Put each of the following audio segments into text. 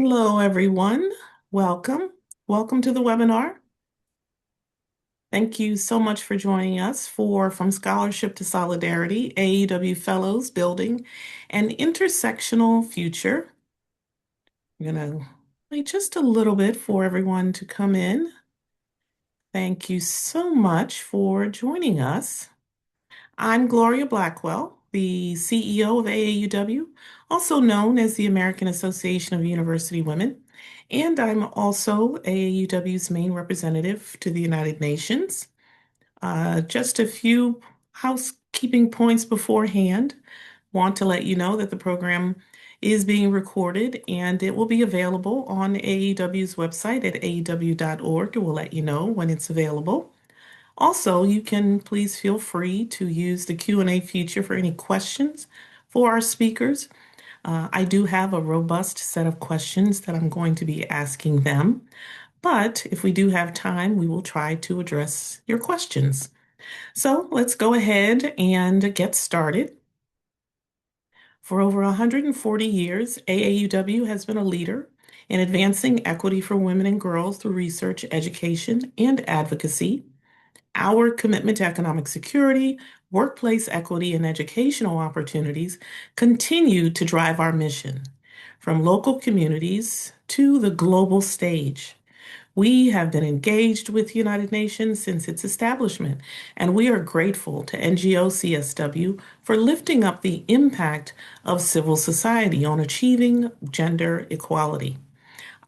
Hello, everyone. Welcome. Welcome to the webinar. Thank you so much for joining us for From Scholarship to Solidarity, AAUW Fellows Building an Intersectional Future. I'm going to wait just a little bit for everyone to come in. Thank you so much for joining us. I'm Gloria Blackwell, the CEO of AAUW, also known as the American Association of University Women, and I'm also AAUW's main representative to the United Nations. Just a few housekeeping points beforehand. Want to let you know that the program is being recorded and it will be available on AAUW's website at aauw.org. We'll let you know when it's available. Also, you can please feel free to use the Q&A feature for any questions for our speakers. I do have a robust set of questions that I'm going to be asking them, but if we do have time, we will try to address your questions. So let's go ahead and get started. For over 140 years, AAUW has been a leader in advancing equity for women and girls through research, education, and advocacy. Our commitment to economic security, workplace equity, and educational opportunities continue to drive our mission, from local communities to the global stage. We have been engaged with the United Nations since its establishment, and we are grateful to NGO CSW for lifting up the impact of civil society on achieving gender equality.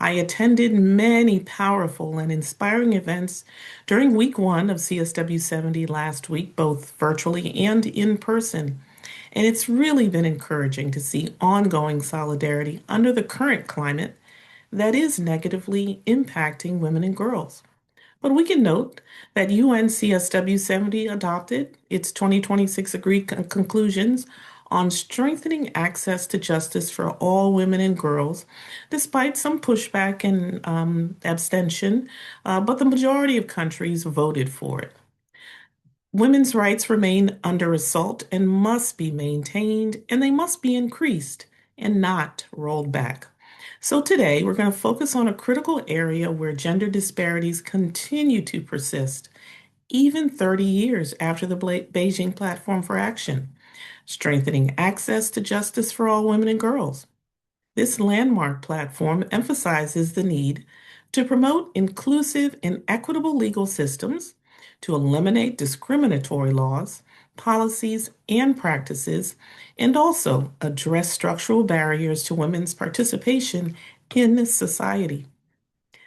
I attended many powerful and inspiring events during week one of CSW 70 last week, both virtually and in person. And it's really been encouraging to see ongoing solidarity under the current climate that is negatively impacting women and girls. But we can note that UNCSW 70 adopted its 2026 agreed conclusions on strengthening access to justice for all women and girls, despite some pushback and abstention, but the majority of countries voted for it. Women's rights remain under assault and must be maintained, and they must be increased and not rolled back. So today we're going to focus on a critical area where gender disparities continue to persist, even 30 years after the Beijing Platform for Action, strengthening access to justice for all women and girls. This landmark platform emphasizes the need to promote inclusive and equitable legal systems, to eliminate discriminatory laws, policies, and practices, and also address structural barriers to women's participation in society.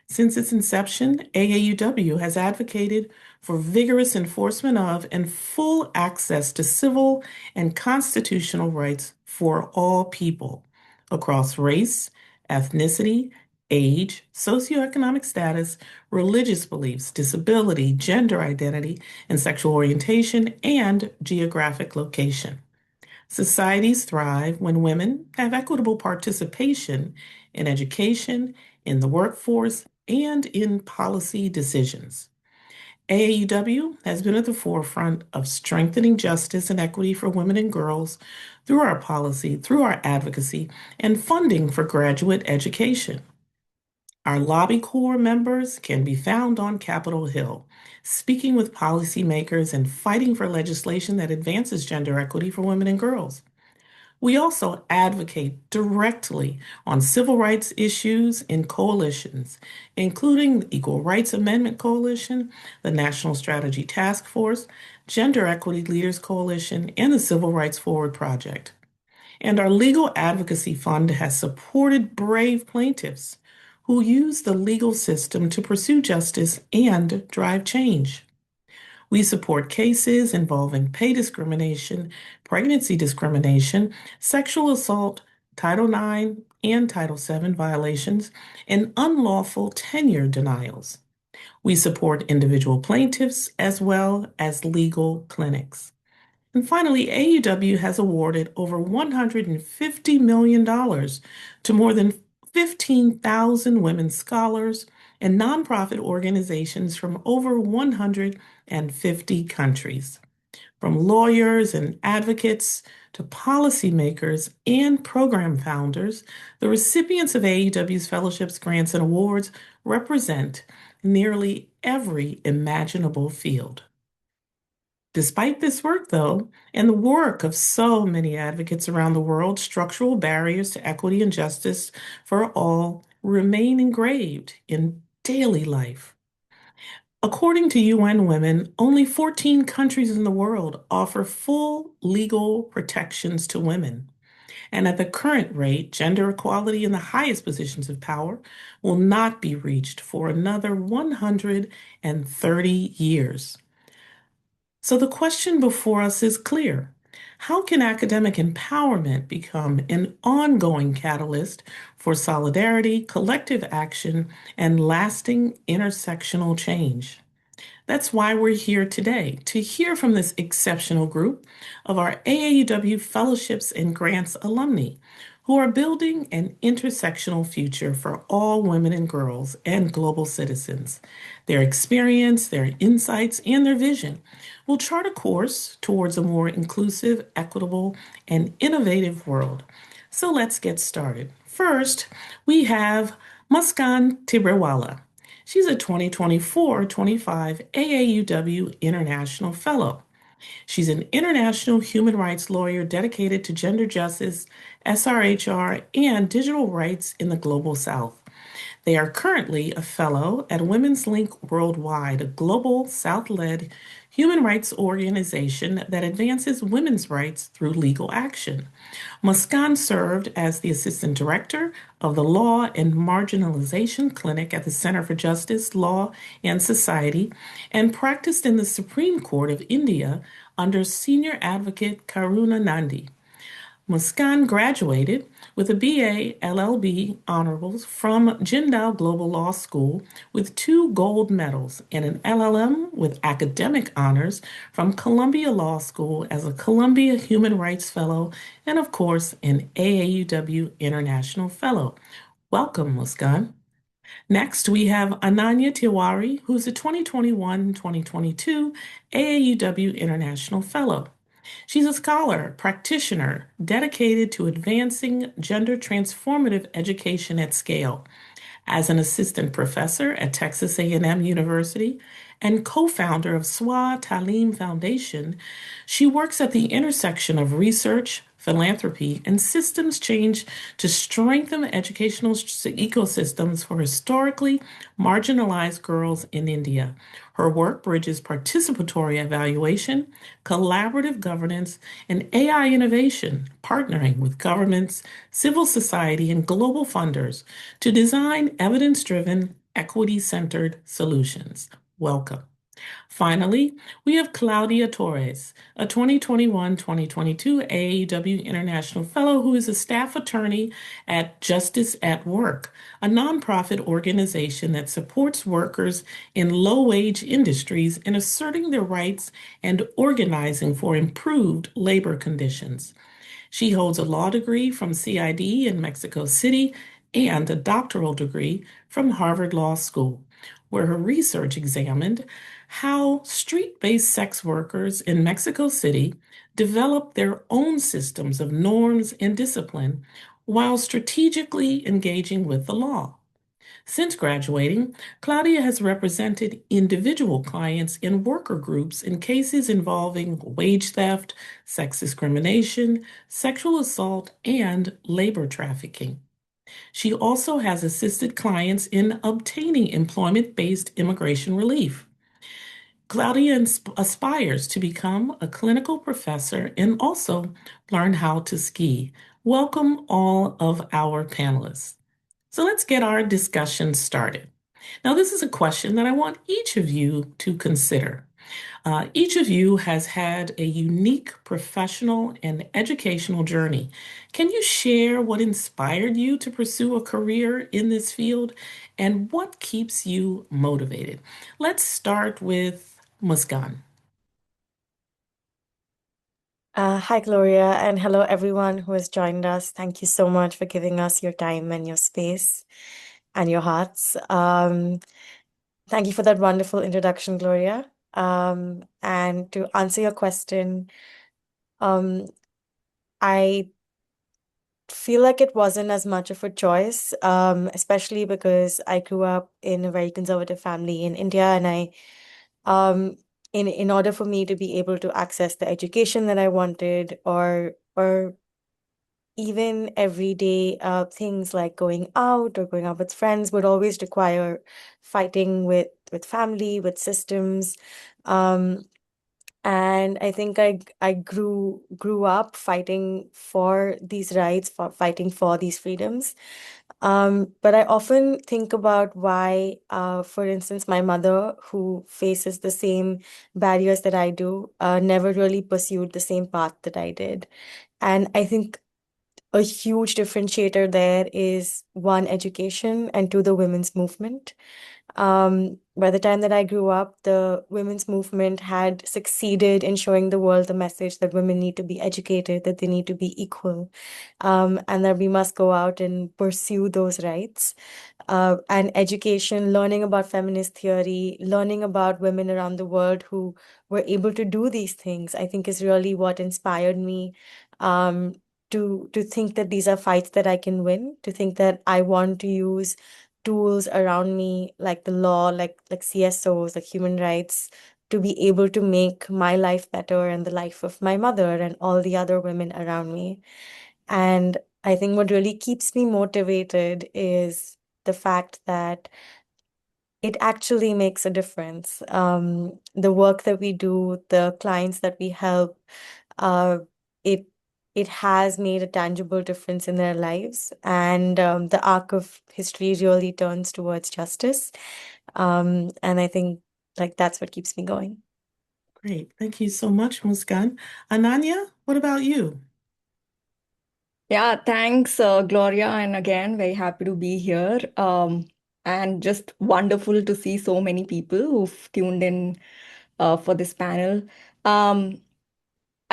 Since its inception, AAUW has advocated for vigorous enforcement of and full access to civil and constitutional rights for all people across race, ethnicity, age, socioeconomic status, religious beliefs, disability, gender identity, and sexual orientation, and geographic location. Societies thrive when women have equitable participation in education, in the workforce, and in policy decisions. AAUW has been at the forefront of strengthening justice and equity for women and girls through our policy, through our advocacy, and funding for graduate education. Our lobby corps members can be found on Capitol Hill, speaking with policymakers and fighting for legislation that advances gender equity for women and girls. We also advocate directly on civil rights issues in coalitions, including the Equal Rights Amendment Coalition, the National Strategy Task Force, Gender Equity Leaders Coalition, and the Civil Rights Forward Project. And our Legal Advocacy Fund has supported brave plaintiffs who use the legal system to pursue justice and drive change. We support cases involving pay discrimination, pregnancy discrimination, sexual assault, Title IX and Title VII violations, and unlawful tenure denials. We support individual plaintiffs as well as legal clinics. And finally, AUW has awarded over $150 million to more than 15,000 women scholars and nonprofit organizations from over 150 countries. From lawyers and advocates to policymakers and program founders, the recipients of AEW's fellowships, grants, and awards represent nearly every imaginable field. Despite this work, though, and the work of so many advocates around the world, structural barriers to equity and justice for all remain engraved in daily life. According to UN Women, only 14 countries in the world offer full legal protections to women. And at the current rate, gender equality in the highest positions of power will not be reached for another 130 years. So the question before us is clear. How can academic empowerment become an ongoing catalyst for solidarity, collective action, and lasting intersectional change? That's why we're here today, to hear from this exceptional group of our AAUW Fellowships and Grants alumni who are building an intersectional future for all women and girls and global citizens. Their experience, their insights, and their vision will chart a course towards a more inclusive, equitable, and innovative world. So let's get started. First, we have Muskan Tibrewala. She's a 2024-25 AAUW International Fellow. She's an international human rights lawyer dedicated to gender justice, SRHR, and digital rights in the Global South. They are currently a fellow at Women's Link Worldwide, a global South-led human rights organization that advances women's rights through legal action. Muskan served as the assistant director of the Law and Marginalization Clinic at the Center for Justice, Law, and Society, and practiced in the Supreme Court of India under senior advocate Karuna Nandi. Muskan graduated with a BA LLB honors from Jindal Global Law School with 2 gold medals and an LLM with academic honors from Columbia Law School as a Columbia Human Rights Fellow and, of course, an AAUW International Fellow. Welcome, Muskan. Next, we have Ananya Tiwari, who's a 2021-2022 AAUW International Fellow. She's a scholar, practitioner, dedicated to advancing gender transformative education at scale. As an assistant professor at Texas A&M University and co-founder of SWA Talim Foundation, she works at the intersection of research, philanthropy, and systems change to strengthen educational ecosystems for historically marginalized girls in India. Her work bridges participatory evaluation, collaborative governance, and AI innovation, partnering with governments, civil society, and global funders to design evidence-driven, equity-centered solutions. Welcome. Finally, we have Claudia Torres, a 2021-2022 AAW International Fellow who is a staff attorney at Justice at Work, a nonprofit organization that supports workers in low-wage industries in asserting their rights and organizing for improved labor conditions. She holds a law degree from CID in Mexico City and a doctoral degree from Harvard Law School, where her research examined how street-based sex workers in Mexico City develop their own systems of norms and discipline while strategically engaging with the law. Since graduating, Claudia has represented individual clients in worker groups in cases involving wage theft, sex discrimination, sexual assault, and labor trafficking. She also has assisted clients in obtaining employment-based immigration relief. Claudia aspires to become a clinical professor and also learn how to ski. Welcome all of our panelists. So let's get our discussion started. Now, this is a question that I want each of you to consider. Each of you has had a unique professional and educational journey. Can you share what inspired you to pursue a career in this field and what keeps you motivated? Let's start with Muskan. Hi, Gloria, and hello, everyone who has joined us. Thank you so much for giving us your time and your space and your hearts. Thank you for that wonderful introduction, Gloria. And to answer your question, um, I feel like it wasn't as much of a choice, especially because I grew up in a very conservative family in India, and um, in order for me to be able to access the education that I wanted, or even everyday things like going out or going out with friends would always require fighting with family, with systems. Um, and I think I grew up fighting for these rights, for fighting for these freedoms. But I often think about why, for instance, my mother, who faces the same barriers that I do, never really pursued the same path that I did. And I think a huge differentiator there is one, education, and two, the women's movement. By the time that I grew up, the women's movement had succeeded in showing the world the message that women need to be educated, that they need to be equal, and that we must go out and pursue those rights. And education, learning about feminist theory, learning about women around the world who were able to do these things, I think is really what inspired me um, to think that these are fights that I can win, to think that I want to use tools around me like the law, like CSOs, like human rights, to be able to make my life better and the life of my mother and all the other women around me. And I think what really keeps me motivated is the fact that it actually makes a difference. The work that we do, the clients that we help, uh, it it has made a tangible difference in their lives, and the arc of history really turns towards justice. And I think like that's what keeps me going. Great. Thank you so much, Muskan. Ananya, what about you? Yeah, thanks, Gloria. And again, very happy to be here. And just wonderful to see so many people who've tuned in for this panel. Um,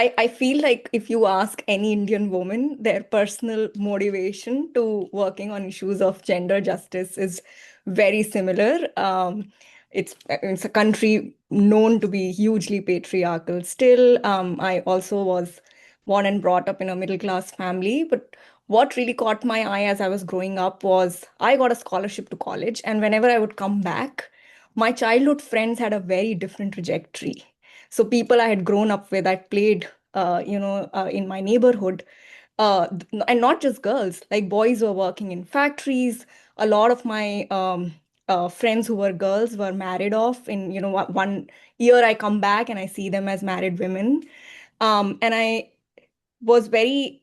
I feel like if you ask any Indian woman, their personal motivation to working on issues of gender justice is very similar. It's a country known to be hugely patriarchal. Still, I also was born and brought up in a middle class family, but what really caught my eye as I was growing up was I got a scholarship to college, and whenever I would come back, my childhood friends had a very different trajectory. So people I had grown up with, I played, in my neighborhood, and not just girls, like boys were working in factories. A lot of my friends who were girls were married off. In one year, I come back and I see them as married women, and I was very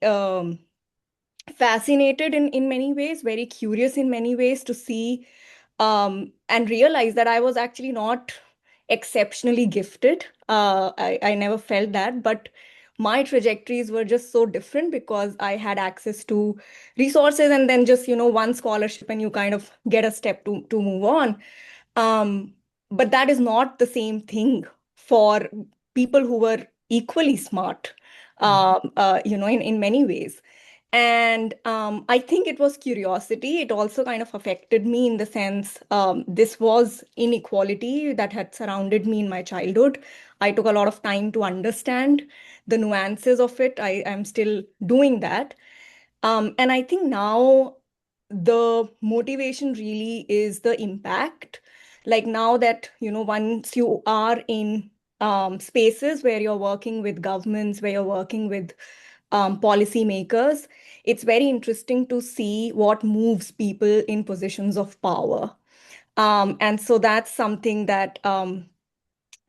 fascinated in many ways, very curious in many ways to see and realize that I was actually not exceptionally gifted. I never felt that, but my trajectories were just so different because I had access to resources and then just, one scholarship and you kind of get a step to move on. Um, but that is not the same thing for people who were equally smart, in many ways. And I think it was curiosity. It also kind of affected me in the sense this was inequality that had surrounded me in my childhood. I took a lot of time to understand the nuances of it. I am still doing that. And I think now the motivation really is the impact. Like now that, once you are in spaces where you're working with governments, where you're working with policymakers, it's very interesting to see what moves people in positions of power. And so that's something that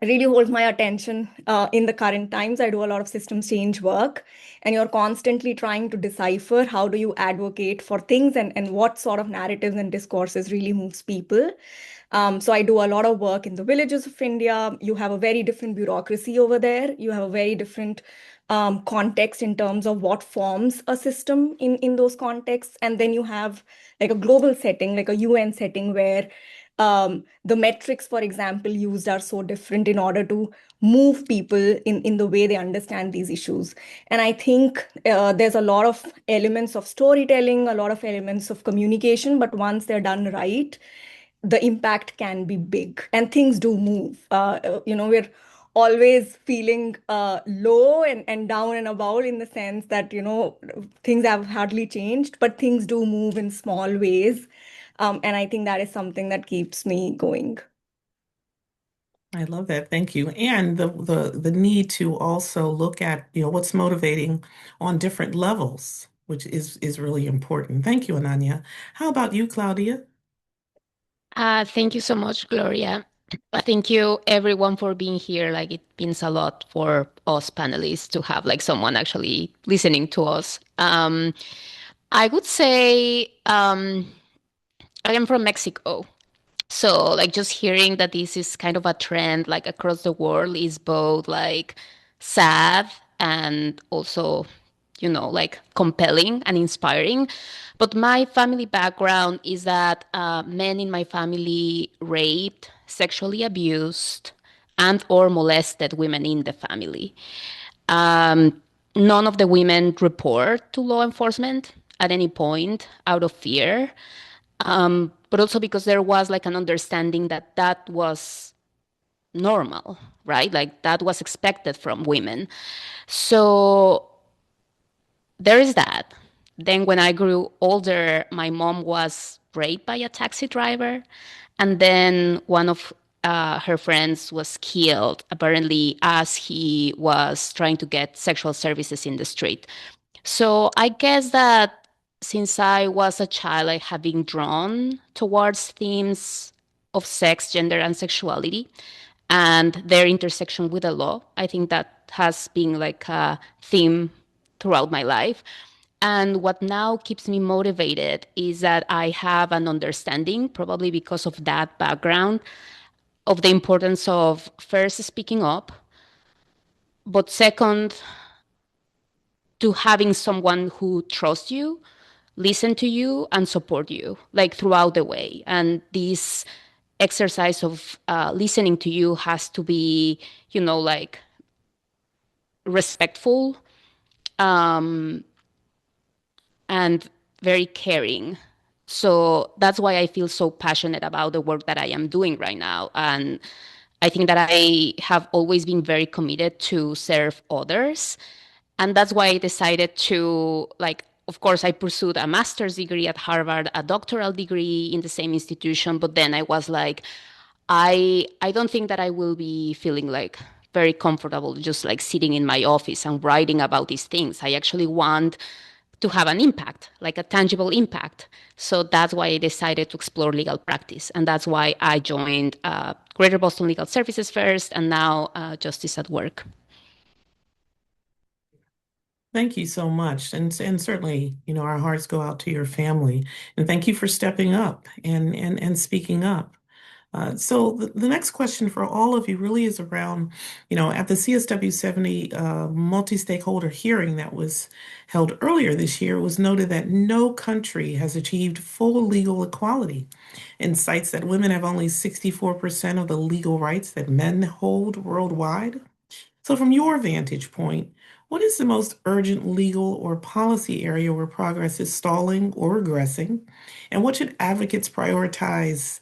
really holds my attention in the current times. I do a lot of systems change work, and you're constantly trying to decipher how do you advocate for things and what sort of narratives and discourses really moves people. So I do a lot of work in the villages of India. You have a very different bureaucracy over there. You have a very different context in terms of what forms a system in those contexts. And then you have like a global setting, like a UN setting where the metrics, for example, used are so different in order to move people in the way they understand these issues. And I think there's a lot of elements of storytelling, a lot of elements of communication, but once they're done right, the impact can be big and things do move. We're always feeling low and down and about in the sense that, things have hardly changed, but things do move in small ways. And I think that is something that keeps me going. I love that. Thank you. And the need to also look at, what's motivating on different levels, which is really important. Thank you, Ananya. How about you, Claudia? Thank you so much, Gloria. Thank you everyone for being here. Like it means a lot for us panelists to have like someone actually listening to us. I would say I am from Mexico. So like just hearing that this is kind of a trend like across the world is both like sad and also, like compelling and inspiring. But my family background is that men in my family raped, sexually abused, and or molested women in the family. Um, None of the women report to law enforcement at any point out of fear, but also because there was like an understanding that that was normal, right? Like that was expected from women. So there is that. Then when I grew older, my mom was raped by a taxi driver. And then one of her friends was killed, apparently, as he was trying to get sexual services in the street. So I guess that since I was a child, I have been drawn towards themes of sex, gender, and sexuality and their intersection with the law. I think that has been like a theme throughout my life. And what now keeps me motivated is that I have an understanding, probably because of that background, of the importance of first speaking up, but second, to having someone who trusts you, listen to you, and support you, like throughout the way. And this exercise of listening to you has to be, like respectful, um, and very caring. So that's why I feel so passionate about the work that I am doing right now. And I think that I have always been very committed to serve others. And that's why I decided to, like, of course, I pursued a master's degree at Harvard, a doctoral degree in the same institution. But then I was like, I don't think that I will be feeling like very comfortable just like sitting in my office and writing about these things. I actually want to have an impact, like a tangible impact. So that's why I decided to explore legal practice. And that's why I joined Greater Boston Legal Services first and now Justice at Work. Thank you so much. And certainly, our hearts go out to your family. And thank you for stepping up and speaking up. So the next question for all of you really is around, at the CSW 70 multi-stakeholder hearing that was held earlier this year, it was noted that no country has achieved full legal equality and cites that women have only 64% of the legal rights that men hold worldwide. So, from your vantage point, what is the most urgent legal or policy area where progress is stalling or regressing? And what should advocates prioritize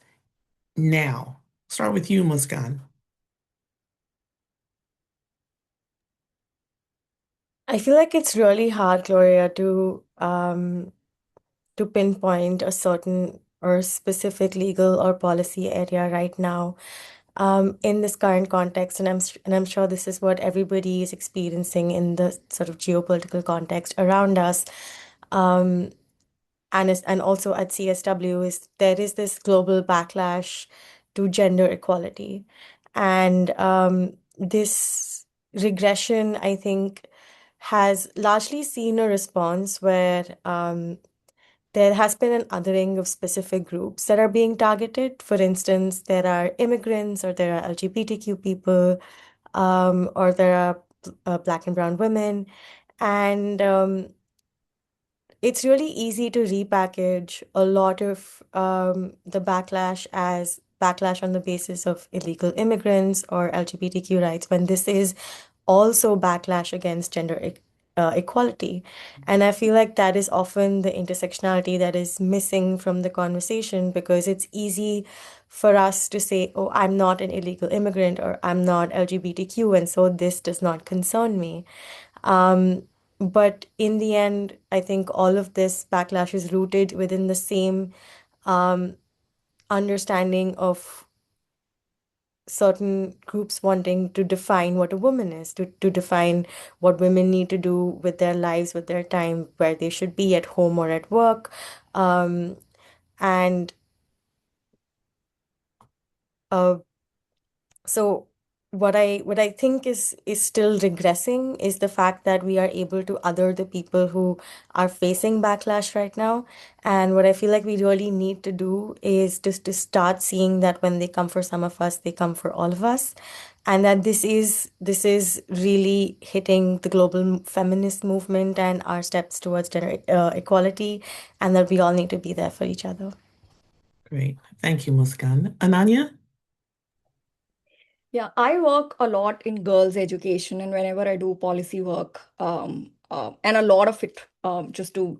now? Start with you, Muskan. I feel like it's really hard, Gloria, to pinpoint a certain or specific legal or policy area right now, in this current context, and I'm sure this is what everybody is experiencing in the sort of geopolitical context around us. Um, and also at CSW is there is this global backlash to gender equality, and this regression, I think, has largely seen a response where there has been an othering of specific groups that are being targeted. For instance, there are immigrants, or there are LGBTQ people, or there are Black and brown women, and it's really easy to repackage a lot of the backlash as backlash on the basis of illegal immigrants or LGBTQ rights when this is also backlash against equality. And I feel like that is often the intersectionality that is missing from the conversation, because it's easy for us to say, oh, I'm not an illegal immigrant, or I'm not LGBTQ, and so this does not concern me. Um, but in the end, I think all of this backlash is rooted within the same um, understanding of certain groups wanting to define what a woman is, to define what women need to do with their lives, with their time, where they should be at home or at work. Um, and uh, So what I think is still regressing is the fact that we are able to other the people who are facing backlash right now. And what I feel like we really need to do is just to start seeing that when they come for some of us, they come for all of us. And that this is really hitting the global feminist movement and our steps towards gender equality, and that we all need to be there for each other. Great. Thank you, Muskan. Ananya? Yeah, I work a lot in girls' education, and whenever I do policy work, and a lot of it, just to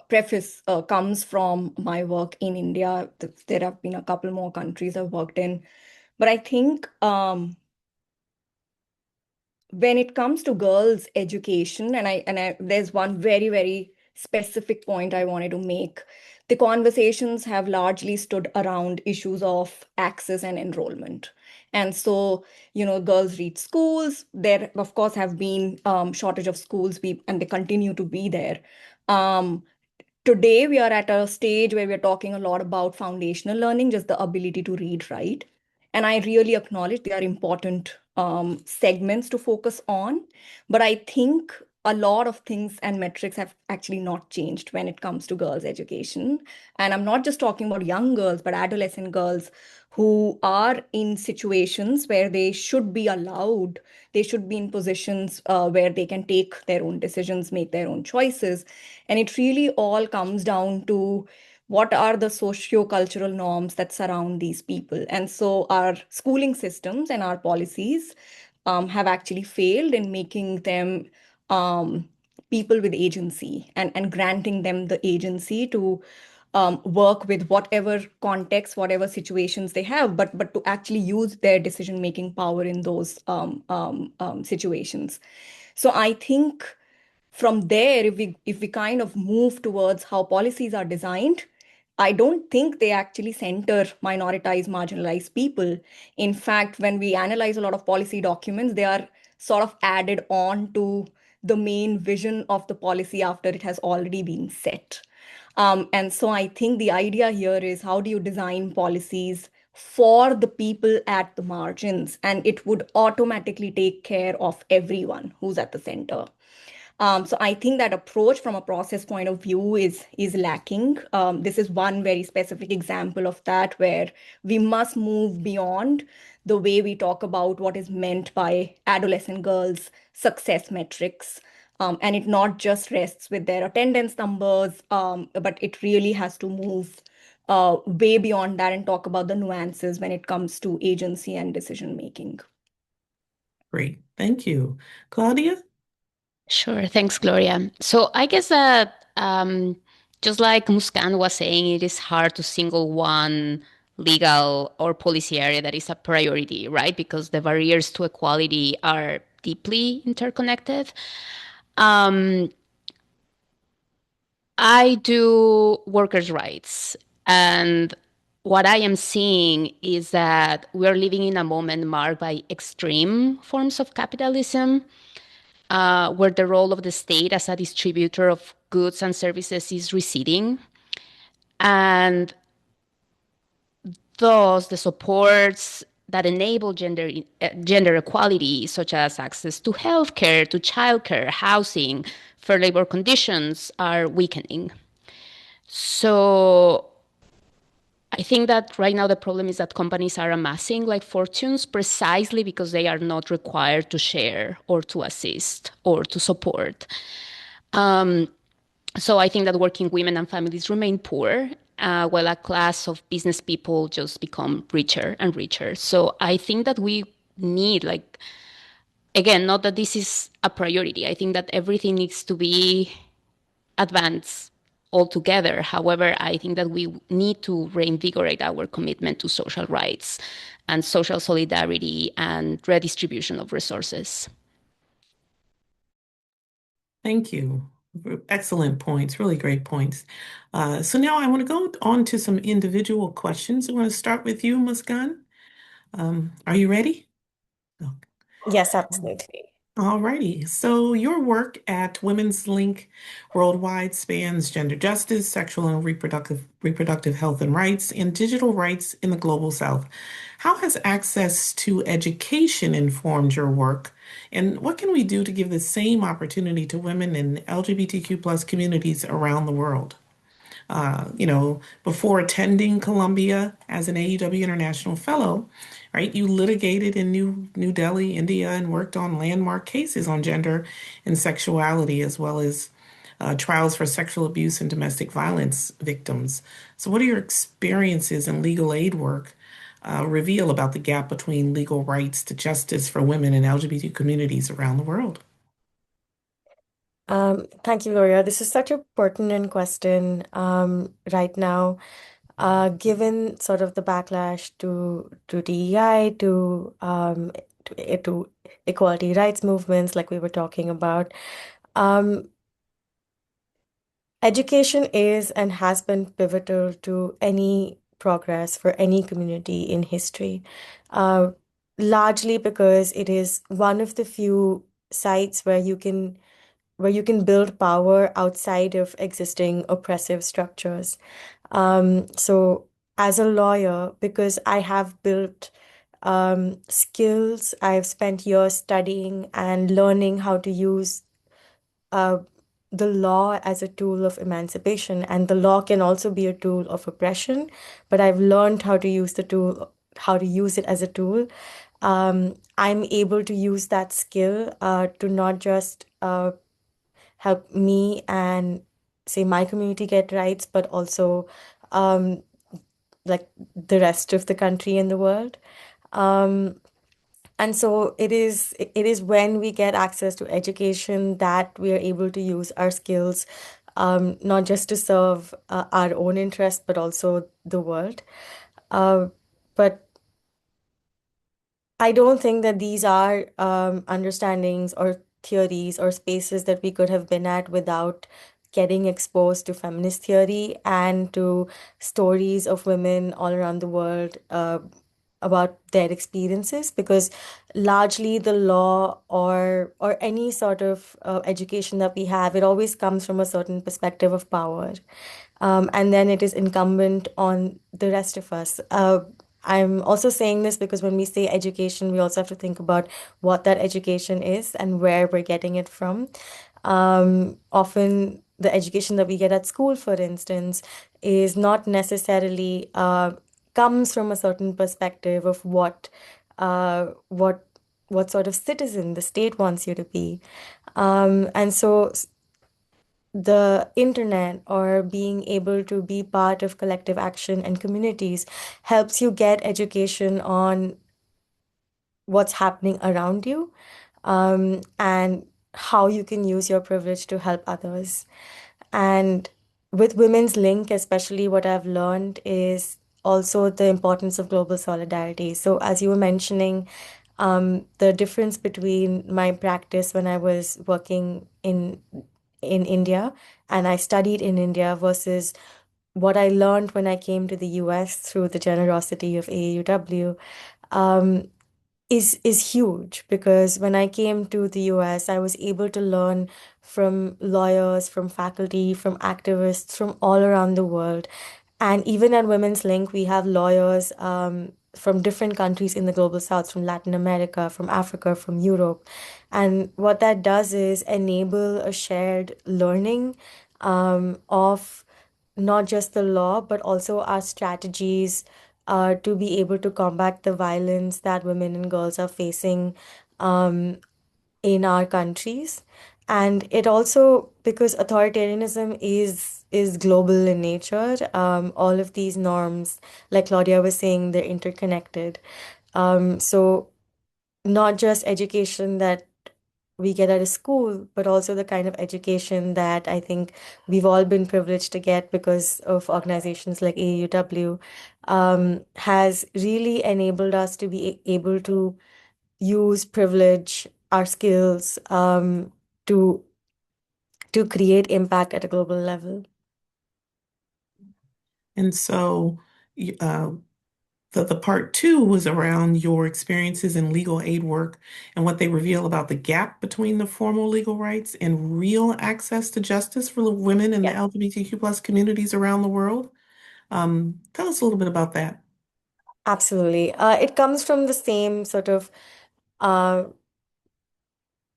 preface, comes from my work in India. There have been a couple more countries I've worked in, but I think when it comes to girls' education, and there's one very, very specific point I wanted to make. The conversations have largely stood around issues of access and enrollment. And so, girls reach schools. There, of course, have been shortage of schools, and they continue to be there. Um, Today, we are at a stage where we're talking a lot about foundational learning, just the ability to read, write. And I really acknowledge they are important segments to focus on. But I think a lot of things and metrics have actually not changed when it comes to girls' education. And I'm not just talking about young girls, but adolescent girls who are in situations where they should be allowed, they should be in positions where they can take their own decisions, make their own choices. And it really all comes down to what are the socio-cultural norms that surround these people. And so our schooling systems and our policies have actually failed in making them um, people with agency, and granting them the agency to work with whatever context, whatever situations they have, but to actually use their decision-making power in those situations. So I think from there, if we kind of move towards how policies are designed, I don't think they actually center minoritized, marginalized people. In fact, when we analyze a lot of policy documents, they are sort of added on to the main vision of the policy after it has already been set. And so I think the idea here is, how do you design policies for the people at the margins? And it would automatically take care of everyone who's at the center. So I think that approach from a process point of view is lacking. This is one very specific example of that, where we must move beyond the way we talk about what is meant by adolescent girls' success metrics. And it not just rests with their attendance numbers, but it really has to move way beyond that and talk about the nuances when it comes to agency and decision making. Great. Thank you. Claudia? Sure. Thanks, Gloria. So I guess that just like Muskan was saying, it is hard to single one legal or policy area that is a priority, right? Because the barriers to equality are deeply interconnected. Um, I do workers' rights, and what I am seeing is that we are living in a moment marked by extreme forms of capitalism, where the role of the state as a distributor of goods and services is receding. And thus, the supports that enable gender equality, such as access to healthcare, to childcare, housing, fair labor conditions, are weakening. So I think that right now the problem is that companies are amassing like fortunes precisely because they are not required to share or to assist or to support. So I think that working women and families remain poor, while a class of business people just become richer and richer. So I think that we need like again, not that this is a priority. I think that everything needs to be advanced altogether. However, I think that we need to reinvigorate our commitment to social rights and social solidarity and redistribution of resources. Thank you. Excellent points, really great points. So now I want to go on to some individual questions. I want to start with you, Muskan. Are you ready? Yes, absolutely. All righty. So your work at Women's Link Worldwide spans gender justice, sexual and reproductive health and rights, and digital rights in the global South. How has access to education informed your work? And what can we do to give the same opportunity to women in LGBTQ plus communities around the world? Before attending Columbia as an AUW International Fellow, right, you litigated in New Delhi, India, and worked on landmark cases on gender and sexuality, as well as trials for sexual abuse and domestic violence victims. So, what are your experiences in legal aid work reveal about the gap between legal rights to justice for women in LGBT communities around the world? Thank you, Gloria. This is such a pertinent question right now, given sort of the backlash to DEI, to equality rights movements, like we were talking about. Um, Education is and has been pivotal to any progress for any community in history, uh, largely because it is one of the few sites where you can build power outside of existing oppressive structures. So as a lawyer, because I have built skills, I've spent years studying and learning how to use uh, the law as a tool of emancipation, and the law can also be a tool of oppression, but I've learned how to use how to use it as a tool. I'm able to use that skill to not just help me and say my community get rights, but also um, like the rest of the country and the world. Um, and so it is when we get access to education that we are able to use our skills, not just to serve our own interests, but also the world. Uh, but I don't think that these are understandings or theories or spaces that we could have been at without getting exposed to feminist theory and to stories of women all around the world about their experiences, because largely the law or any sort of education that we have, it always comes from a certain perspective of power. And then it is incumbent on the rest of us. I'm also saying this because when we say education, we also have to think about what that education is and where we're getting it from. Often, the education that we get at school, for instance, is not necessarily comes from a certain perspective of uh, what what sort of citizen the state wants you to be. And so the internet or being able to be part of collective action and communities helps you get education on what's happening around you, and how you can use your privilege to help others. And with Women's Link, especially, what I've learned is also the importance of global solidarity. So, as you were mentioning, the difference between my practice when I was working in India and I studied in India versus what I learned when I came to the US through the generosity of AAUW, um, is huge, because when I came to the US, I was able to learn from lawyers, from faculty, from activists from all around the world. And even at Women's Link, we have lawyers from different countries in the global south, from Latin America, from Africa, from Europe. And what that does is enable a shared learning of not just the law, but also our strategies to be able to combat the violence that women and girls are facing um, in our countries. And it also, because authoritarianism is global in nature, all of these norms, like Claudia was saying, they're interconnected. So not just education that we get out of school, but also the kind of education that I think we've all been privileged to get because of organizations like AAUW, has really enabled us to be able to use privilege, our skills, to create impact at a global level. And so uh, the part two was around your experiences in legal aid work and what they reveal about the gap between the formal legal rights and real access to justice for the women in the Yeah, LGBTQ plus communities around the world. Tell us a little bit about that. absolutely. It comes from the same sort of uh,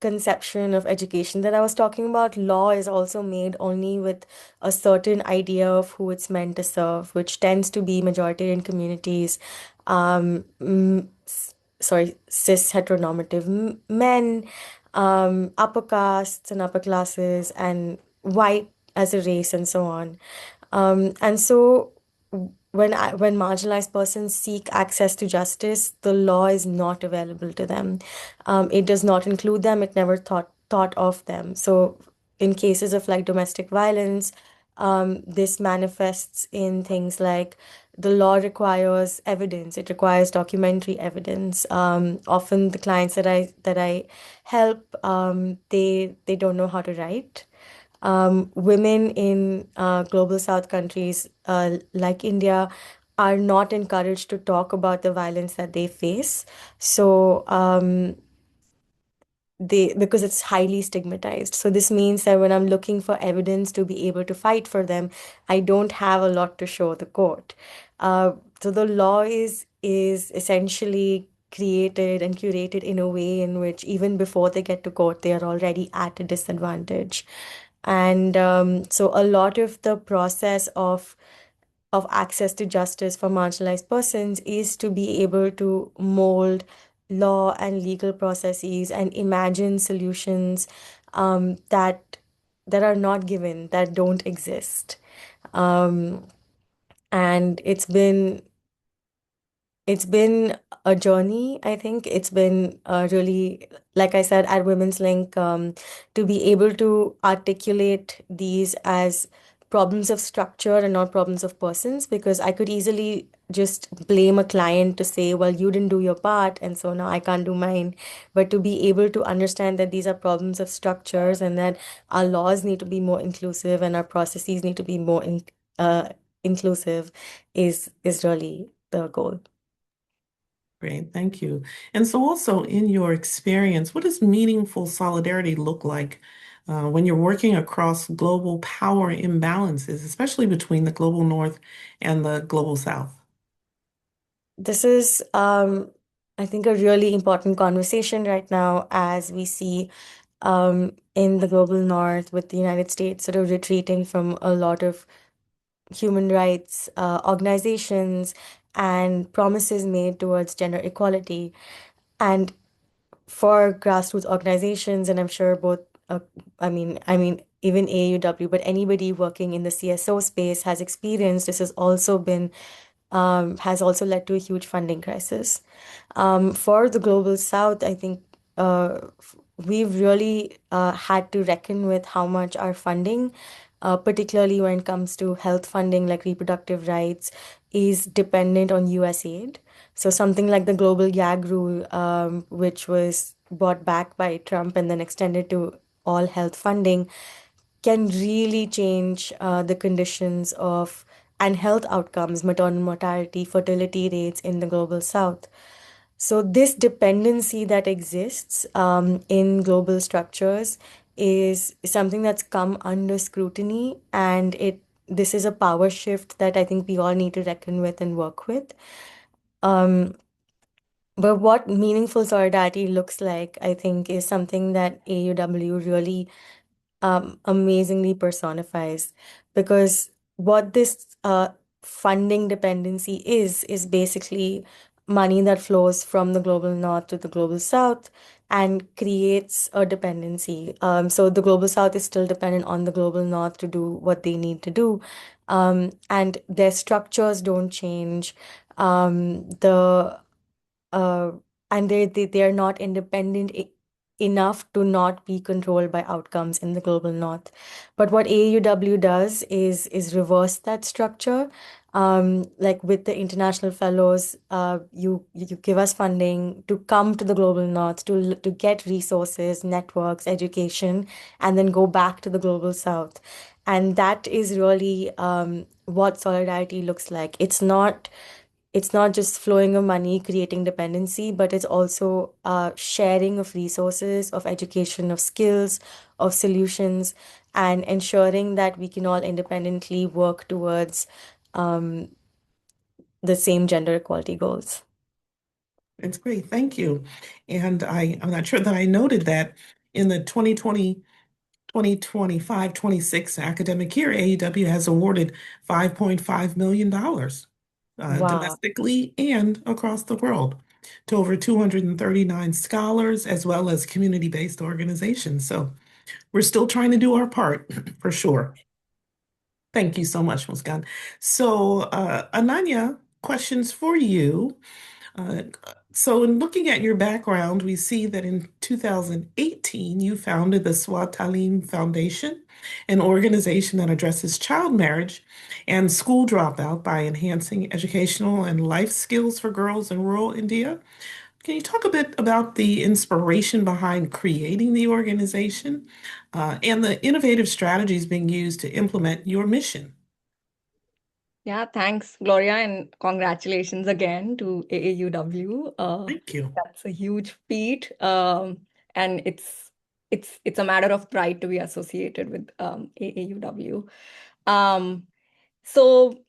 conception of education that I was talking about. Law is also made only with a certain idea of who it's meant to serve, which tends to be majoritarian communities, cis heteronormative men, upper castes and upper classes, and white as a race, and so on. And so when marginalized persons seek access to justice, the law is not available to them. It does not include them. It never thought of them. So in cases of like domestic violence, this manifests in things like the law requires evidence. It requires documentary evidence. Often the clients that I help, they don't know how to write. Women in global south countries like India are not encouraged to talk about the violence that they face. So because it's highly stigmatized. So this means that when I'm looking for evidence to be able to fight for them, I don't have a lot to show the court. Uh, so the law is essentially created and curated in a way in which even before they get to court, they are already at a disadvantage. And so a lot of the process of access to justice for marginalized persons is to be able to mold law and legal processes and imagine solutions that are not given, that don't exist. Um, and it's been a journey, I think. It's been really, like I said, at Women's Link, to be able to articulate these as problems of structure and not problems of persons, because I could easily just blame a client to say, well, you didn't do your part, and so now I can't do mine. But to be able to understand that these are problems of structures and that our laws need to be more inclusive and our processes need to be more inclusive is really the goal. Great, thank you. And so also in your experience, what does meaningful solidarity look like when you're working across global power imbalances, especially between the global north and the global south? This is, I think, a really important conversation right now as we see in the global north with the United States sort of retreating from a lot of human rights organizations and promises made towards gender equality. And for grassroots organizations, and I'm sure both, I mean, even AUW, but anybody working in the CSO space has experienced this has also led to a huge funding crisis. For the global south, I think we've really had to reckon with how much our funding, particularly when it comes to health funding like reproductive rights, is dependent on US aid. So something like the global gag rule, which was brought back by Trump and then extended to all health funding, can really change the conditions of and health outcomes, maternal mortality, fertility rates in the global south. So this dependency that exists in global structures is something that's come under scrutiny, and it this is a power shift that I think we all need to reckon with and work with. Um, but what meaningful solidarity looks like, I think, is something that AUW really amazingly personifies, because what this funding dependency is basically money that flows from the global north to the global south and creates a dependency. So the global south is still dependent on the global north to do what they need to do, and their structures don't change. The uh, and they're not independent enough to not be controlled by outcomes in the global north. But what AUW does is reverse that structure. Like with the international fellows, you give us funding to come to the global north to get resources, networks, education, and then go back to the global south. And that is really what solidarity looks like. It's not just flowing of money, creating dependency, but it's also sharing of resources, of education, of skills, of solutions, and ensuring that we can all independently work towards um, the same gender equality goals. It's great. Thank you. And I'm not sure that I noted that in the 2025-26 academic year, AEW has awarded $5.5 million Wow. domestically and across the world to over 239 scholars as well as community-based organizations. So we're still trying to do our part for sure. Thank you so much, Muskan. So, Ananya, questions for you. Uh, so, in looking at your background, we see that in 2018, you founded the Swatalim Foundation, an organization that addresses child marriage and school dropout by enhancing educational and life skills for girls in rural India. Can you talk a bit about the inspiration behind creating the organization and the innovative strategies being used to implement your mission? Yeah, thanks, Gloria, and congratulations again to AAUW. Thank you. That's a huge feat, and it's a matter of pride to be associated with AAUW. Um, so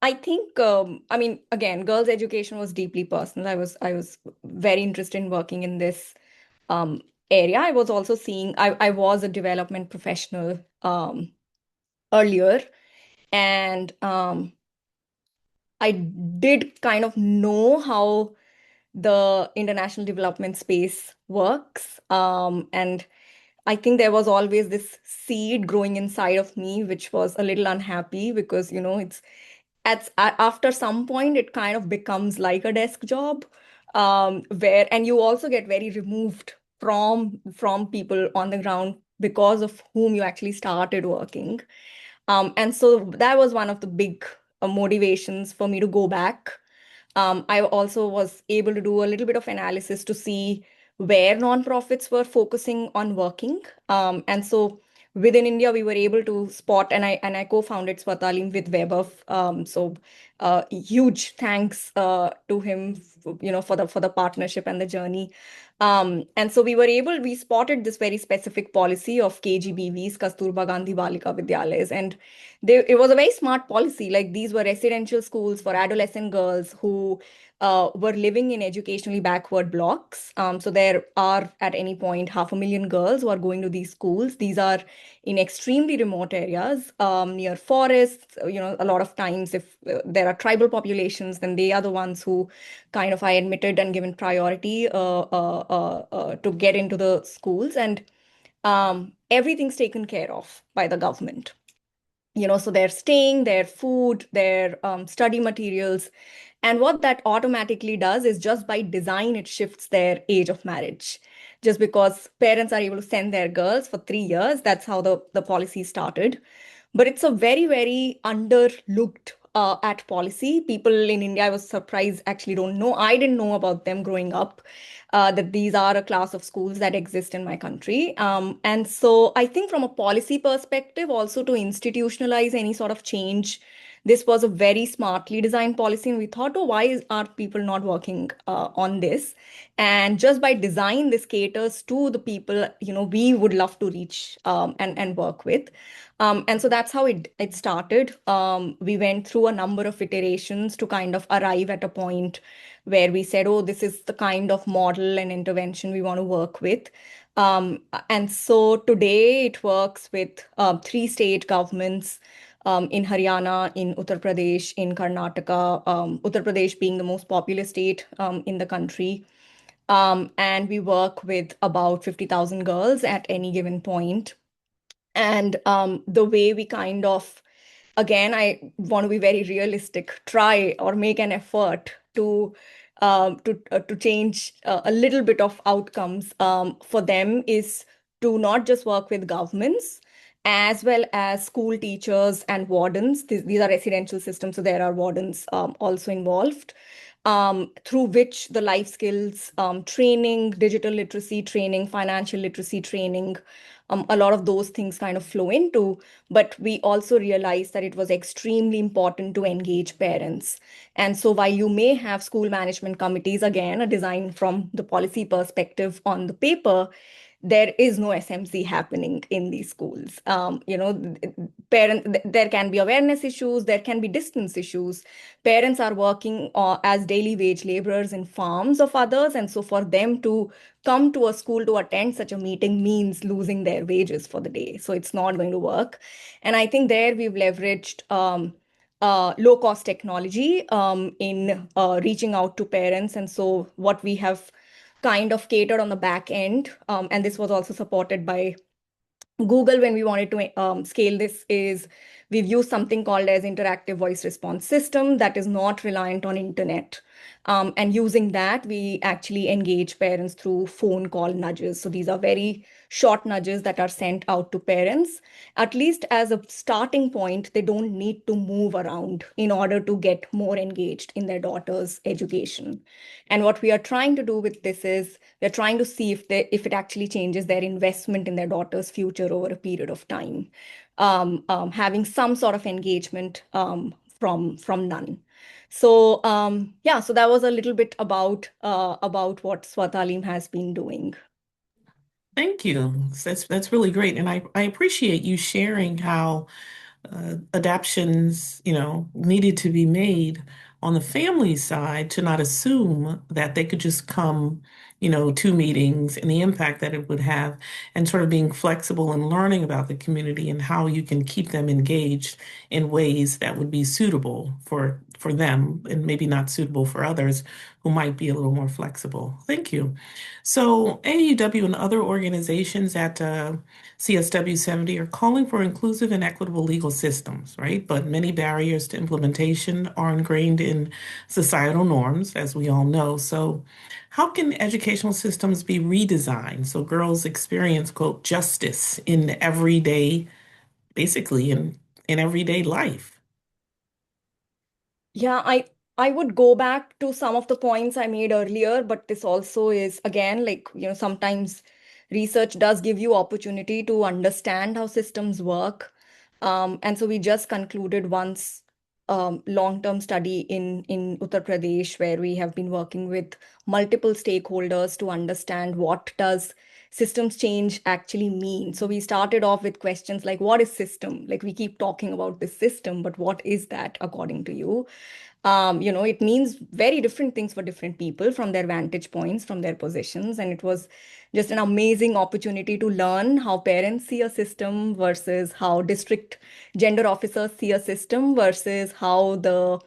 I think, I mean, again, girls' education was deeply personal. I was very interested in working in this um, area. I was also seeing, I was a development professional earlier, and I did kind of know how the international development space works. And I think there was always this seed growing inside of me, which was a little unhappy because, it's after some point, it kind of becomes like a desk job, and you also get very removed from people on the ground because of whom you actually started working. And so that was one of the big motivations for me to go back. I also was able to do a little bit of analysis to see where nonprofits were focusing on working. And so within India, we were able to spot, and I co-founded Swatalim with Webber. Huge thanks to him, for the partnership and the journey. And so we spotted this very specific policy of KGBVs, Kasturba Gandhi Balika Vidyalayas, and it was a very smart policy. Like these were residential schools for adolescent girls who were living in educationally backward blocks. So there are at any point 500,000 girls who are going to these schools. These are in extremely remote areas, near forests. A lot of times if there are tribal populations, then they are the ones who kind of I admitted and given priority to get into the schools. And everything's taken care of by the government. So they're staying, their food, their study materials. And what that automatically does is just by design, it shifts their age of marriage. Just because parents are able to send their girls for 3 years, that's how the policy started. But it's a very, very underlooked at policy. People in India, I was surprised, actually don't know. I didn't know about them growing up, that these are a class of schools that exist in my country. And so I think from a policy perspective, also to institutionalize any sort of change, this was a very smartly designed policy. And we thought, oh, are people not working on this? And just by design, this caters to the people, we would love to reach and work with. And so that's how it started. We went through a number of iterations to kind of arrive at a point where we said, oh, this is the kind of model and intervention we want to work with. And so today it works with 3 state governments in Haryana, in Uttar Pradesh, in Karnataka, Uttar Pradesh being the most populous state in the country. And we work with about 50,000 girls at any given point. And the way we kind of, again, I want to be very realistic, try or make an effort to to change a little bit of outcomes for them is to not just work with governments as well as school teachers and wardens. These are residential systems, so there are wardens also involved, through which the life skills training, digital literacy training, financial literacy training, a lot of those things kind of flow into. But we also realized that it was extremely important to engage parents. And so while you may have school management committees, again, a design from the policy perspective on the paper, there is no SMC happening in these schools. There can be awareness issues, there can be distance issues. Parents are working as daily wage laborers in farms of others, and so for them to come to a school to attend such a meeting means losing their wages for the day. So it's not going to work. And I think there we've leveraged low cost technology in reaching out to parents. And so what we have kind of catered on the back end, and this was also supported by Google when we wanted to scale this, is we've used something called as interactive voice response system that is not reliant on internet. And using that, we actually engage parents through phone call nudges. So these are very short nudges that are sent out to parents. At least as a starting point, they don't need to move around in order to get more engaged in their daughter's education. And what we are trying to do with this is they're trying to see if it actually changes their investment in their daughter's future over a period of time, having some sort of engagement from none. So yeah, so that was a little bit about what Swatalim has been doing. Thank you. That's really great. And I appreciate you sharing how adaptions, needed to be made on the family side to not assume that they could just come, to meetings and the impact that it would have, and sort of being flexible and learning about the community and how you can keep them engaged in ways that would be suitable for them and maybe not suitable for others who might be a little more flexible. Thank you. So AAUW and other organizations at CSW 70 are calling for inclusive and equitable legal systems, right? But many barriers to implementation are ingrained in societal norms, as we all know. So, how can educational systems be redesigned so girls experience, quote, justice in everyday, basically in everyday life? Yeah, I would go back to some of the points I made earlier, but this also is again like, sometimes research does give you opportunity to understand how systems work. And so we just concluded once long-term study in Uttar Pradesh where we have been working with multiple stakeholders to understand what does systems change actually mean. So we started off with questions like, what is system? Like we keep talking about this system, but what is that according to you? It means very different things for different people from their vantage points, from their positions. And it was just an amazing opportunity to learn how parents see a system versus how district gender officers see a system versus how the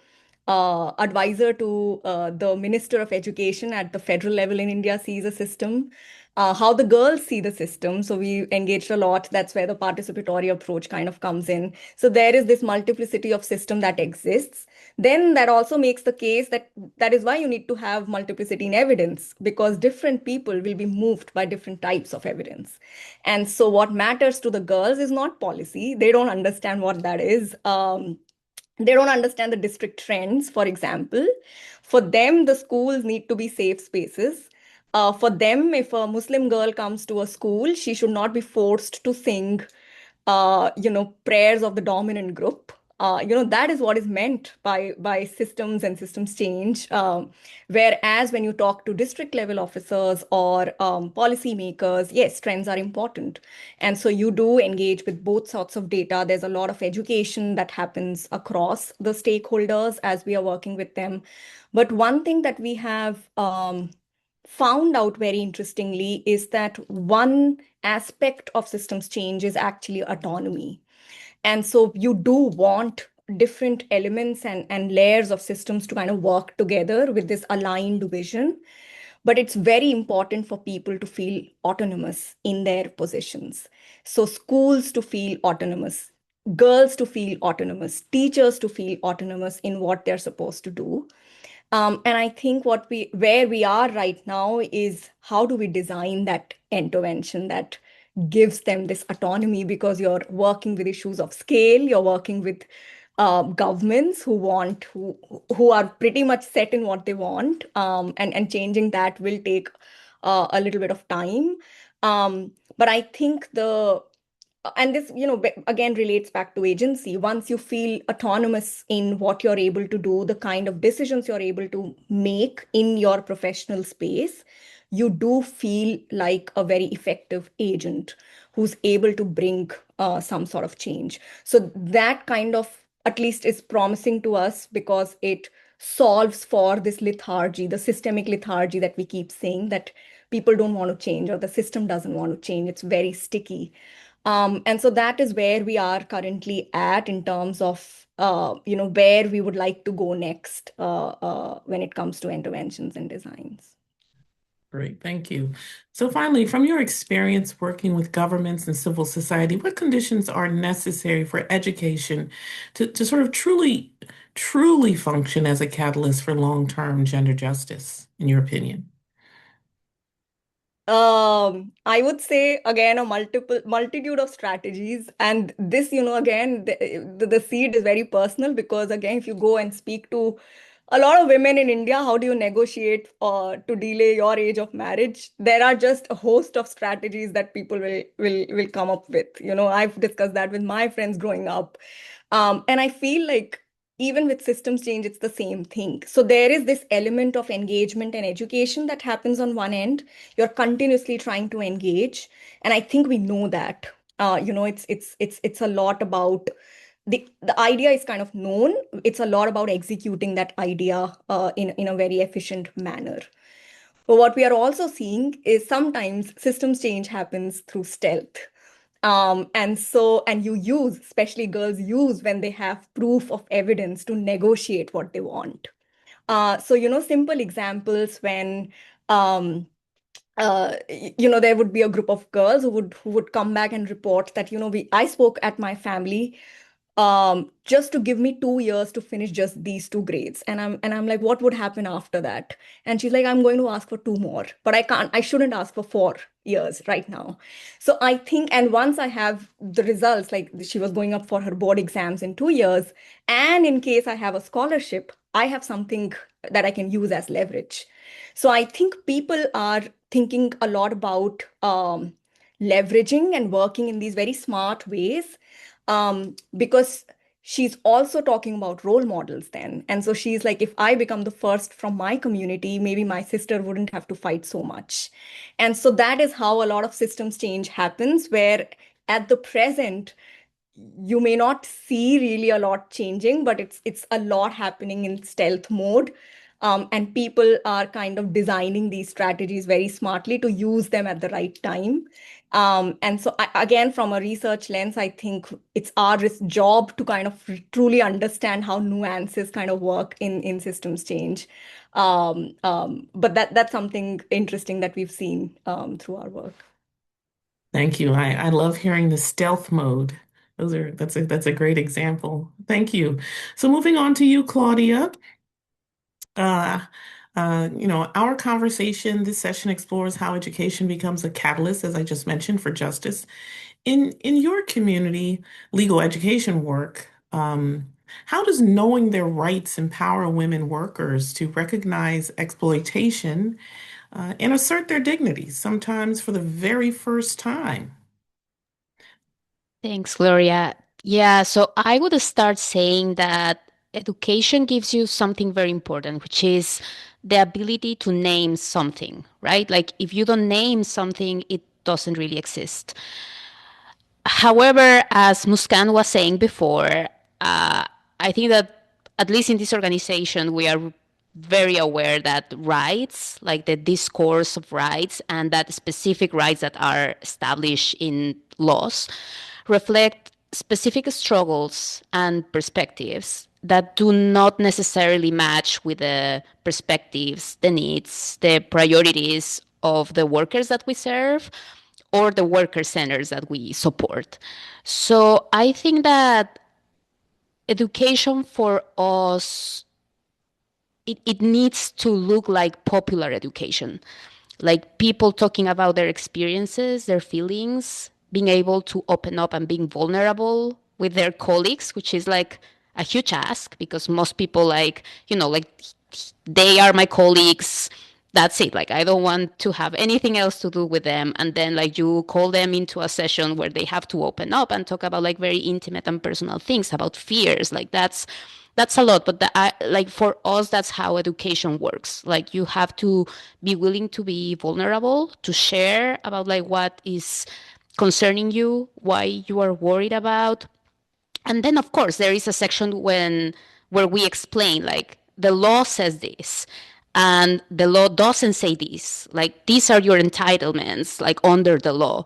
advisor to the Minister of Education at the federal level in India sees a system, how the girls see the system. So we engaged a lot. That's where the participatory approach kind of comes in. So there is this multiplicity of system that exists. Then that also makes the case that that is why you need to have multiplicity in evidence, because different people will be moved by different types of evidence. And so what matters to the girls is not policy. They don't understand what that is. They don't understand the district trends, for example. For them, the schools need to be safe spaces. For them, if a Muslim girl comes to a school, she should not be forced to sing, prayers of the dominant group. That is what is meant by systems and systems change. Whereas when you talk to district level officers or policy makers, yes, trends are important. And so you do engage with both sorts of data. There's a lot of education that happens across the stakeholders as we are working with them. But one thing that we have found out very interestingly is that one aspect of systems change is actually autonomy. And so you do want different elements and layers of systems to kind of work together with this aligned vision. But it's very important for people to feel autonomous in their positions. So schools to feel autonomous, girls to feel autonomous, teachers to feel autonomous in what they're supposed to do. And I think where we are right now is how do we design that intervention that gives them this autonomy, because you're working with issues of scale, you're working with governments who are pretty much set in what they want, and changing that will take a little bit of time. But I think and this, again relates back to agency. Once you feel autonomous in what you're able to do, the kind of decisions you're able to make in your professional space, you do feel like a very effective agent who's able to bring some sort of change. So that kind of at least is promising to us, because it solves for this lethargy, the systemic lethargy that we keep saying, that people don't want to change or the system doesn't want to change. It's very sticky. And so that is where we are currently at in terms of where we would like to go next when it comes to interventions and designs. Great, thank you. So finally, from your experience working with governments and civil society, what conditions are necessary for education to sort of truly function as a catalyst for long-term gender justice, in your opinion? I would say again a multitude of strategies, and this, again, the seed is very personal, because again, if you go and speak to a lot of women in India, how do you negotiate to delay your age of marriage? There are just a host of strategies that people will come up with. I've discussed that with my friends growing up, and I feel like even with systems change, it's the same thing. So there is this element of engagement and education that happens on one end. You're continuously trying to engage, and I think we know that. It's a lot about the idea is kind of known. It's a lot about executing that idea in a very efficient manner. But what we are also seeing is sometimes systems change happens through stealth. And you use, especially girls use when they have proof of evidence to negotiate what they want. Simple examples when um, there would be a group of girls who would come back and report that, I spoke at my family just to give me 2 years to finish just these two grades. And I'm like, what would happen after that? And she's like, I'm going to ask for two more, but I shouldn't ask for 4 years right now. So I think, and once I have the results, like she was going up for her board exams in 2 years, and in case I have a scholarship, I have something that I can use as leverage. So I think people are thinking a lot about leveraging and working in these very smart ways, because she's also talking about role models then. And so she's like, if I become the first from my community, maybe my sister wouldn't have to fight so much. And so that is how a lot of systems change happens, where at the present, you may not see really a lot changing, but it's a lot happening in stealth mode. And people are kind of designing these strategies very smartly to use them at the right time. And so again, from a research lens, I think it's our job to kind of truly understand how nuances kind of work in systems change. But that's something interesting that we've seen through our work. Thank you. I love hearing the stealth mode. That's a great example. Thank you. So moving on to you, Claudia. Uh, our conversation, this session explores how education becomes a catalyst, as I just mentioned, for justice. In your community, legal education work, how does knowing their rights empower women workers to recognize exploitation, and assert their dignity, sometimes for the very first time? Thanks, Gloria. Yeah, so I would start saying that education gives you something very important, which is the ability to name something, right? Like if you don't name something, it doesn't really exist. However, as Muskan was saying before, I think that at least in this organization, we are very aware that rights, like the discourse of rights and that specific rights that are established in laws, reflect specific struggles and perspectives that do not necessarily match with the perspectives, the needs, the priorities of the workers that we serve or the worker centers that we support. So I think that education for us it needs to look like popular education, like people talking about their experiences, their feelings, being able to open up and being vulnerable with their colleagues, which is like a huge ask because most people like, like they are my colleagues. That's it. Like, I don't want to have anything else to do with them. And then like you call them into a session where they have to open up and talk about like very intimate and personal things about fears. Like that's a lot. But like for us, that's how education works. Like you have to be willing to be vulnerable, to share about like what is concerning you, why you are worried about. And then of course there is a section where we explain like the law says this and the law doesn't say this, like these are your entitlements like under the law.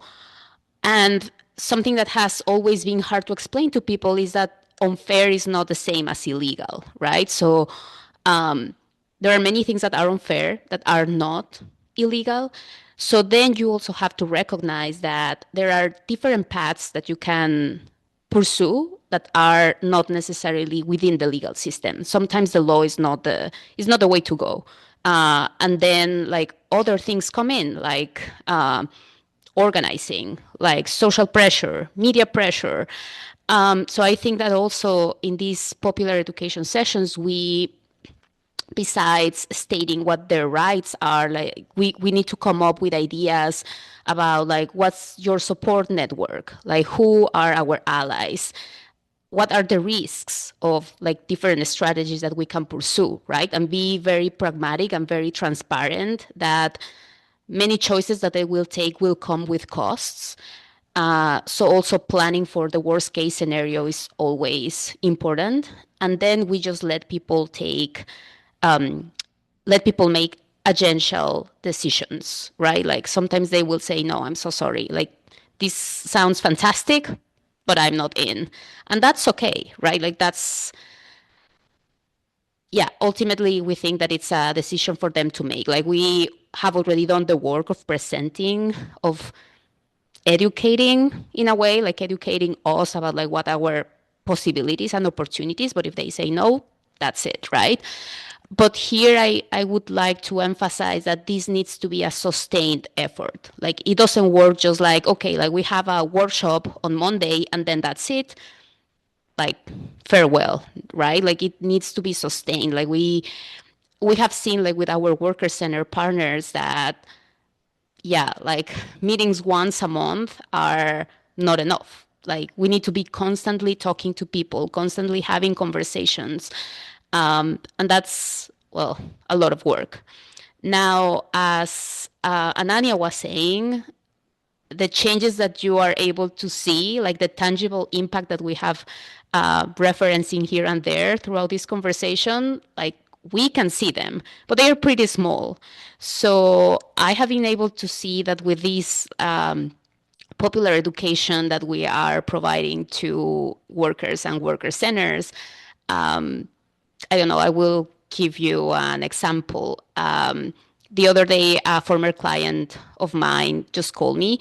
And something that has always been hard to explain to people is that unfair is not the same as illegal, right? So there are many things that are unfair that are not illegal. So then you also have to recognize that there are different paths that you can pursue that are not necessarily within the legal system. Sometimes the law is not the way to go. And then like other things come in, like organizing, like social pressure, media pressure. So I think that also in these popular education sessions, we, besides stating what their rights are, like we need to come up with ideas about like what's your support network, like who are our allies, what are the risks of like different strategies that we can pursue, right? And be very pragmatic and very transparent that many choices that they will take will come with costs. So also planning for the worst case scenario is always important. And then we just let people make agential decisions, right? Like sometimes they will say, no, I'm so sorry. Like this sounds fantastic, but I'm not in. And that's okay, right? Like yeah, ultimately we think that it's a decision for them to make. Like we have already done the work of presenting, of educating in a way, like educating us about like what our possibilities and opportunities. But if they say no, that's it, right? But here I would like to emphasize that this needs to be a sustained effort. Like it doesn't work just like, okay, like we have a workshop on Monday and then that's it. Like farewell, right? Like it needs to be sustained. Like we have seen like with our worker center partners that yeah, like meetings once a month are not enough. Like we need to be constantly talking to people, constantly having conversations. And that's, well, a lot of work. Now, as Anania was saying, the changes that you are able to see, like the tangible impact that we have referencing here and there throughout this conversation, like we can see them, but they are pretty small. So I have been able to see that with this popular education that we are providing to workers and worker centers, I don't know, I will give you an example. The other day, a former client of mine just called me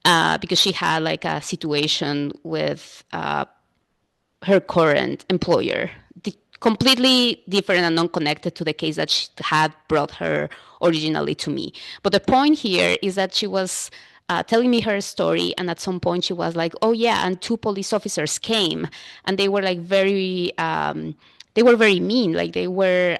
because she had like a situation with her current employer, completely different and non-connected to the case that she had brought her originally to me. But the point here is that she was telling me her story, and at some point she was like, "Oh yeah," and two police officers came, and they were like they were very mean, like they were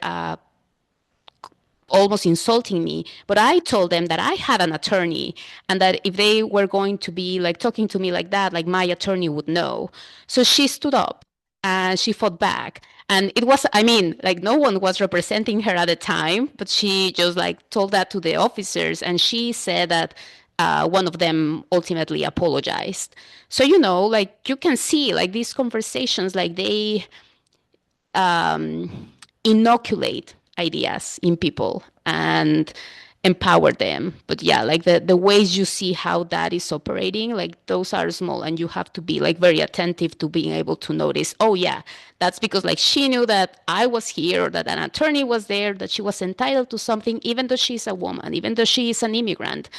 almost insulting me. But I told them that I had an attorney and that if they were going to be like talking to me like that, like my attorney would know. So she stood up and she fought back. And it was, I mean, like no one was representing her at the time, but she just like told that to the officers. And she said that one of them ultimately apologized. So, like you can see like these conversations, like they inoculate ideas in people and empower them. But yeah, like the ways you see how that is operating, like those are small, and you have to be like very attentive to being able to notice, oh yeah, that's because like she knew that I was here or that an attorney was there, that she was entitled to something, even though she's a woman, even though she is an immigrant.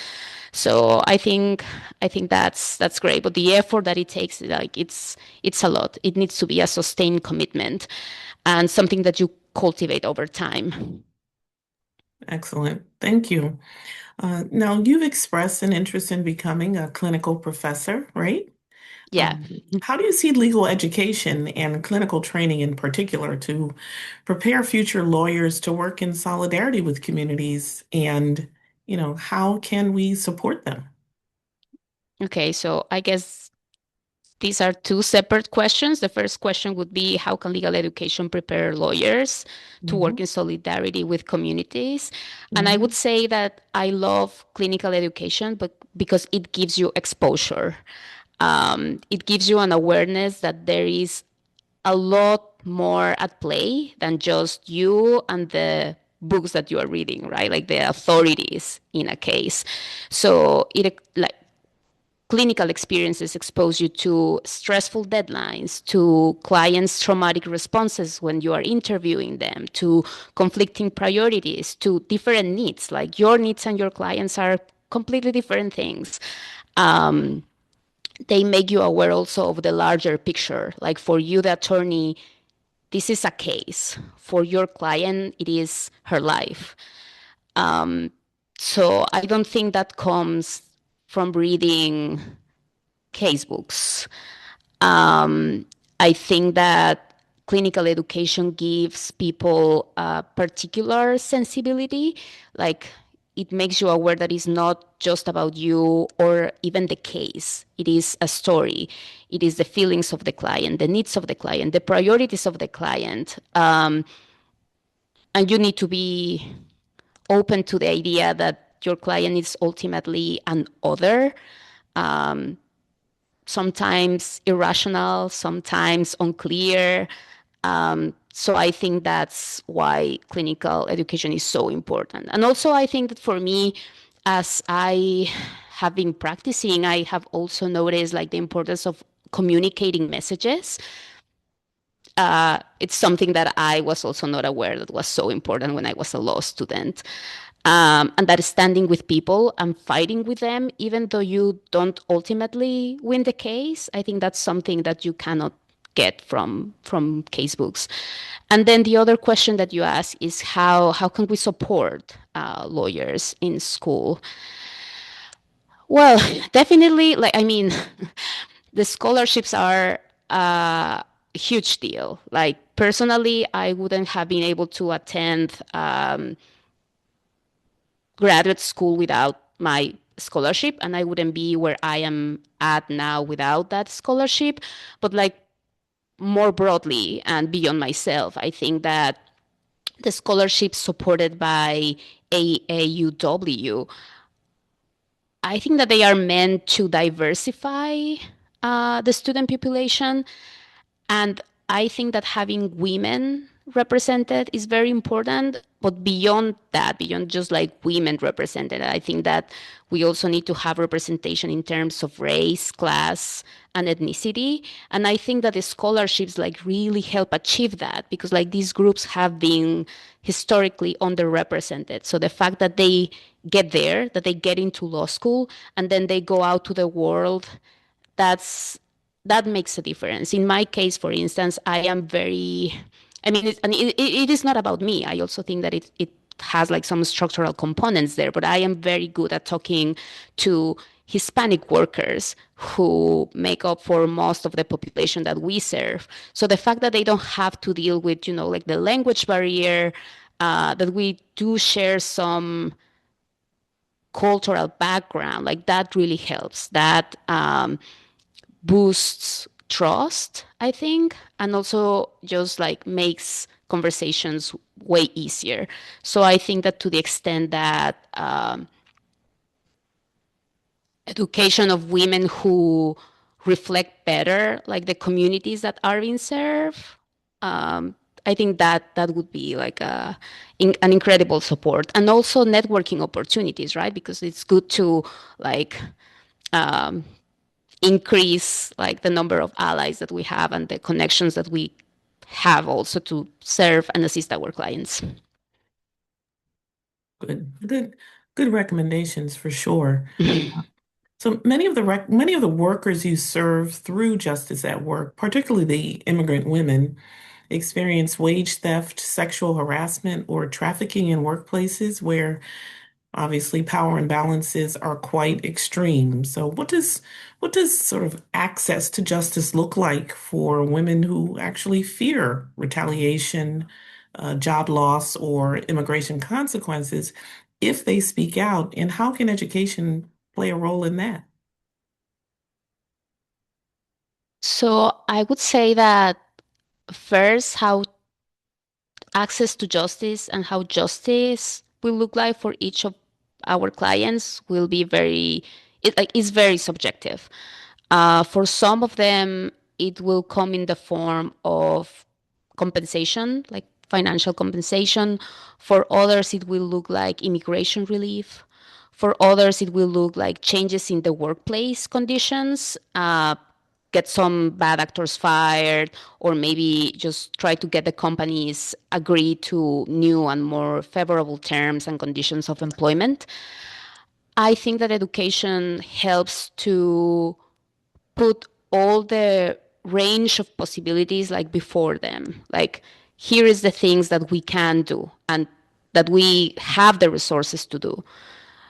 So I think that's great. But the effort that it takes, like it's a lot. It needs to be a sustained commitment and something that you cultivate over time. Excellent. Thank you. Now, you've expressed an interest in becoming a clinical professor, right? Yeah. How do you see legal education and clinical training in particular to prepare future lawyers to work in solidarity with communities? And, how can we support them? Okay, so I guess these are two separate questions. The first question would be, how can legal education prepare lawyers to work Mhm, in solidarity with communities? And I would mhm, say that I love clinical education, but because it gives you exposure. It gives you an awareness that there is a lot more at play than just you and the books that you are reading, right? Like the authorities in a case. So it like clinical experiences expose you to stressful deadlines, to clients' traumatic responses when you are interviewing them, to conflicting priorities, to different needs. Like your needs and your clients are completely different things. Um, they make you aware also of the larger picture. Like for you, the attorney, this is a case. For your client, it is her life. So I don't think that comes from reading casebooks. I think that clinical education gives people a particular sensibility, like it makes you aware that it's not just about you or even the case. It is a story. It is the feelings of the client, the needs of the client, the priorities of the client. And you need to be open to the idea that your client is ultimately an other, sometimes irrational, sometimes unclear. So I think that's why clinical education is so important. And also, I think that for me, as I have been practicing, I have also noticed like the importance of communicating messages. It's something that I was also not aware that was so important when I was a law student. And that is standing with people and fighting with them, even though you don't ultimately win the case. I think that's something that you cannot get from case books. And then the other question that you ask is how can we support lawyers in school? Well, definitely, like I mean, the scholarships are a huge deal. Like personally, I wouldn't have been able to attend graduate school without my scholarship, and I wouldn't be where I am at now without that scholarship. But like more broadly and beyond myself, I think that the scholarships supported by AAUW, I think that they are meant to diversify the student population. And I think that having women represented is very important. But beyond that, beyond just like women represented, I think that we also need to have representation in terms of race, class, and ethnicity. And I think that the scholarships like really help achieve that because like these groups have been historically underrepresented. So the fact that they get there, that they get into law school, and then they go out to the world, that's that makes a difference. In my case, for instance, I am very, I mean, it is not about me. I also think that it has like some structural components there, but I am very good at talking to Hispanic workers who make up for most of the population that we serve. So the fact that they don't have to deal with, like the language barrier, that we do share some cultural background, like that really helps. That boosts trust, I think, and also just like makes conversations way easier. So I think that to the extent that education of women who reflect better like the communities that are being served, I think that that would be like an incredible support, and also networking opportunities, right? Because it's good to like increase like the number of allies that we have and the connections that we have also to serve and assist our clients. Good recommendations for sure. So many of the workers you serve through Justice at Work, particularly the immigrant women, experience wage theft, sexual harassment, or trafficking in workplaces where obviously power imbalances are quite extreme. So what does sort of access to justice look like for women who actually fear retaliation, job loss, or immigration consequences if they speak out? And how can education play a role in that? So I would say that first, how access to justice and how justice will look like for each of our clients will be is very subjective. For some of them, it will come in the form of compensation, like financial compensation. For others, it will look like immigration relief. For others, it will look like changes in the workplace conditions, get some bad actors fired, or maybe just try to get the companies agree to new and more favorable terms and conditions of employment. I think that education helps to put all the range of possibilities like before them. Like, here is the things that we can do and that we have the resources to do.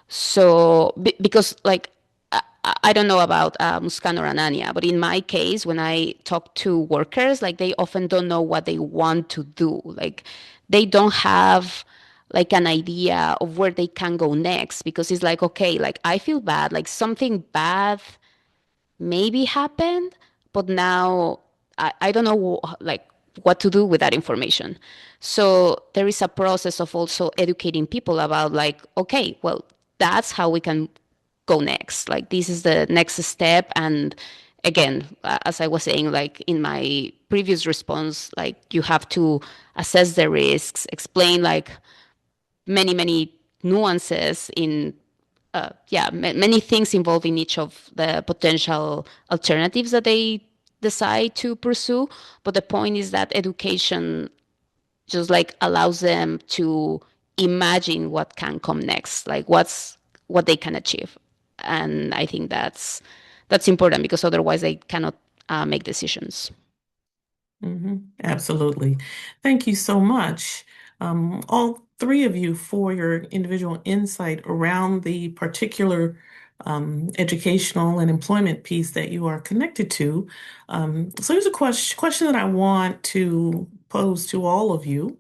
So because like I don't know about Muskan or Ananya, but in my case, when I talk to workers, like they often don't know what they want to do. Like they don't have like an idea of where they can go next because it's like, okay, like I feel bad, like something bad maybe happened, but now I don't know like what to do with that information. So there is a process of also educating people about like, okay, well, that's how we can go next. Like this is the next step. And again, as I was saying, like in my previous response, like you have to assess the risks, explain like many nuances in many things involving each of the potential alternatives that they decide to pursue. But the point is that education just like allows them to imagine what can come next, like what they can achieve. And I think that's important because otherwise they cannot make decisions. Absolutely. Thank you so much, all three of you, for your individual insight around the particular educational and employment piece that you are connected to. So here's a question that I want to pose to all of you.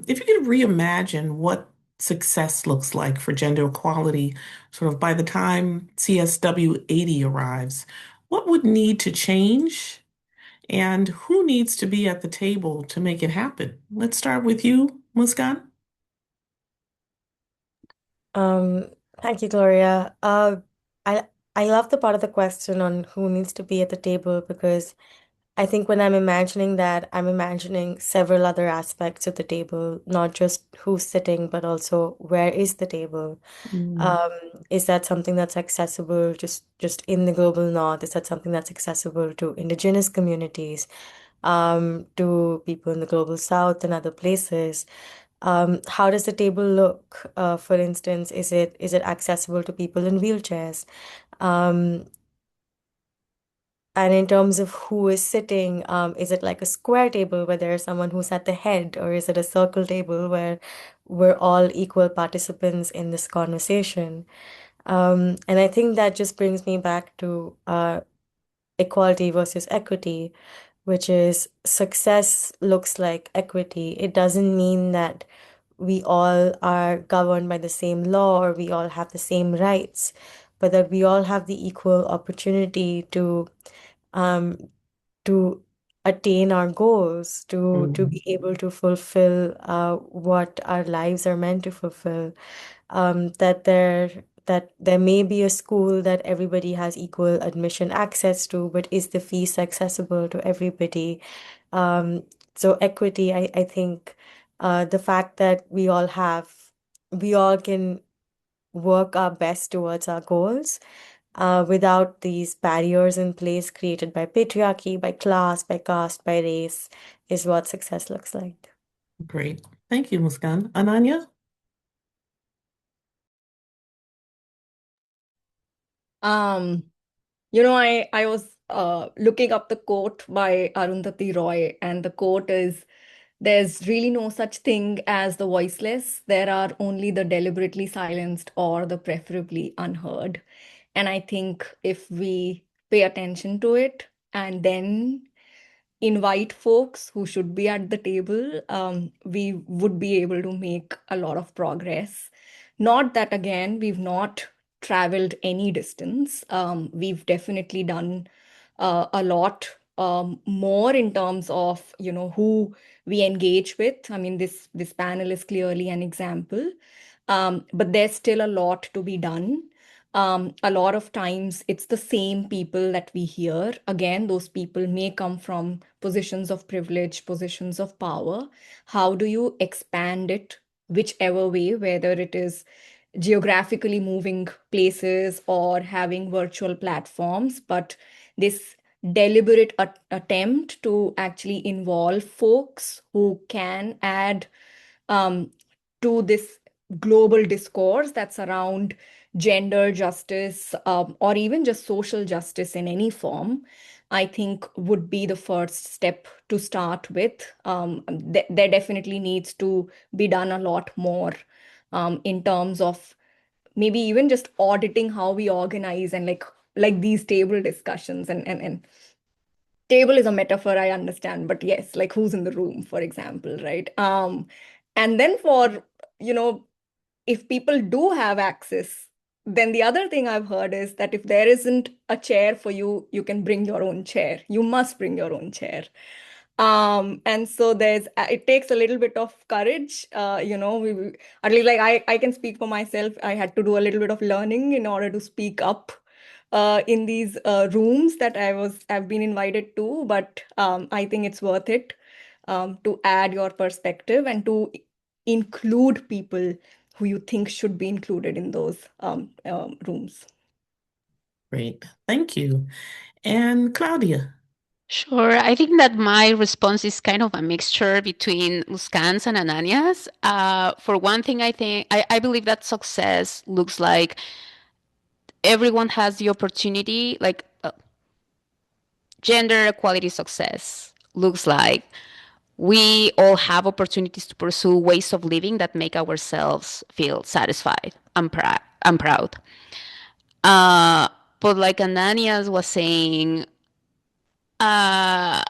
If you could reimagine what success looks like for gender equality, sort of by the time CSW 80 arrives, what would need to change? And who needs to be at the table to make it happen? Let's start with you, Muskan. Um, Thank you, Gloria. I I love the part of the question on who needs to be at the table because I think when I'm imagining that, I'm imagining several other aspects of the table, not just who's sitting, but also where is the table? Mm, Um, is that something that's accessible just in the global north? Is that something that's accessible to indigenous communities, to people in the global south and other places? How does the table look? For instance, is it accessible to people in wheelchairs? Um, and in terms of who is sitting, is it like a square table where there is someone who's at the head, or is it a circle table where we're all equal participants in this conversation? And I think that just brings me back to equality versus equity, which is success looks like equity. It doesn't mean that we all are governed by the same law or we all have the same rights, but that we all have the equal opportunity um, to attain our goals, to mm, be able to fulfill what our lives are meant to fulfill. That there may be a school that everybody has equal admission access to, but is the fees accessible to everybody? Um, so equity, I think the fact that we all can work our best towards our goals without these barriers in place created by patriarchy, by class, by caste, by race, is what success looks like. great. Thank you, Muskan. Ananya? Um, I was looking up the quote by Arundhati Roy, and the quote is, "There's really no such thing as the voiceless. There are only the deliberately silenced or the preferably unheard." And I think if we pay attention to it and then invite folks who should be at the table, we would be able to make a lot of progress. Not that, again, we've not traveled any distance. We've definitely done a lot more in terms of, who we engage with. I mean, this panel is clearly an example, but there's still a lot to be done. A lot of times it's the same people that we hear. Again, those people may come from positions of privilege, positions of power. How do you expand it, whichever way, whether it is geographically moving places or having virtual platforms? But this deliberate attempt to actually involve folks who can add um, to this global discourse that's around gender justice, or even just social justice in any form, I think would be the first step to start with. There definitely needs to be done a lot more in terms of maybe even just auditing how we organize, and like these table discussions, and table is a metaphor, I understand, but yes, like who's in the room, for example, right? And then for, you know, if people do have access, then the other thing I've heard is that if there isn't a chair for you, you can bring your own chair. You must bring your own chair. And so it takes a little bit of courage. At least like I can speak for myself. I had to do a little bit of learning in order to speak up in these rooms that I've been invited to, but I think it's worth it to add your perspective and to include people who you think should be included in those rooms. Great. Thank you. And Claudia. Sure. I think that my response is kind of a mixture between Muskan's and Anania's. For one thing, I believe that success looks like everyone has the opportunity, like gender equality success looks like we all have opportunities to pursue ways of living that make ourselves feel satisfied. I'm proud. Uh, but like Ananias was saying, uh,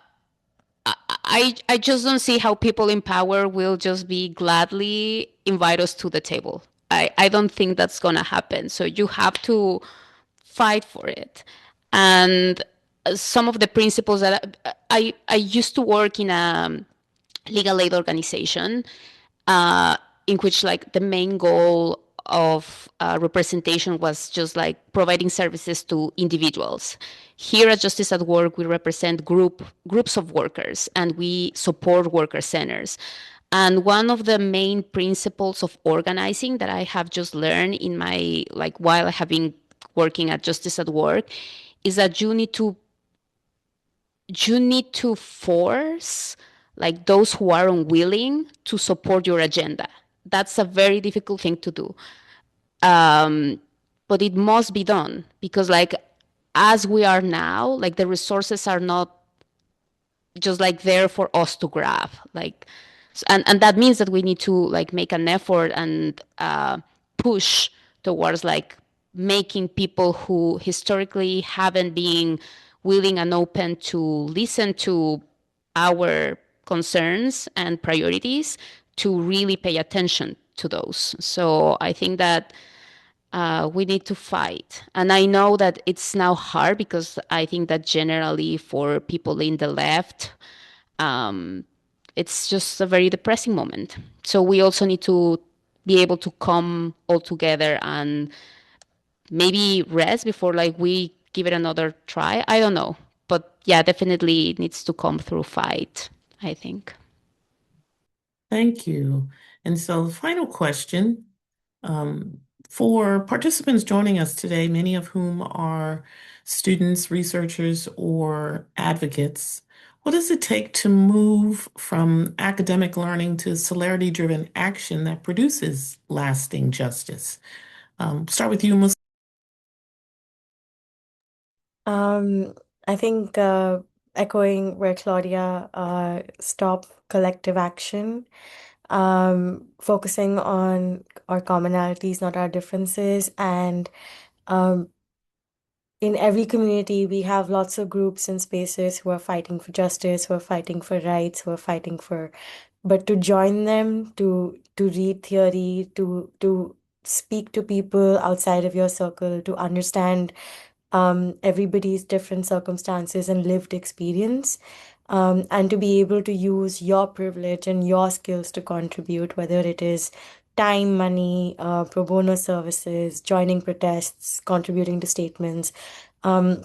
I just don't see how people in power will just be gladly invite us to the table. I don't think that's gonna happen. So you have to fight for it. And some of the principles that I used to work in a legal aid organization, uh, in which like the main goal of representation was just like providing services to individuals. Here at Justice at Work, we represent groups of workers and we support worker centers. And one of the main principles of organizing that I have just learned in my like while I have been working at Justice at Work is that you need to force like those who are unwilling to support your agenda. That's a very difficult thing to do. But it must be done because like as we are now, like the resources are not just like there for us to grab. Like and that means that we need to like make an effort and push towards like making people who historically haven't been willing and open to listen to our concerns and priorities to really pay attention to those. So I think that we need to fight. And I know that it's now hard because I think that generally for people in the left, um, it's just a very depressing moment. So we also need to be able to come all together and maybe rest before like we give it another try. I don't know. But yeah, definitely it needs to come through fight, I think. Thank you. And so the final question, um, for participants joining us today, many of whom are students, researchers, or advocates, what does it take to move from academic learning to celerity-driven action that produces lasting justice? Start with you, Mus. Um, I think echoing where Claudia stop collective action, focusing on our commonalities, not our differences, and um, in every community, we have lots of groups and spaces who are fighting for justice, who are fighting for rights, who are fighting for, but to join them, to read theory, to speak to people outside of your circle, to understand everybody's different circumstances and lived experience, and to be able to use your privilege and your skills to contribute, whether it is time, money, pro bono services, joining protests, contributing to statements, um,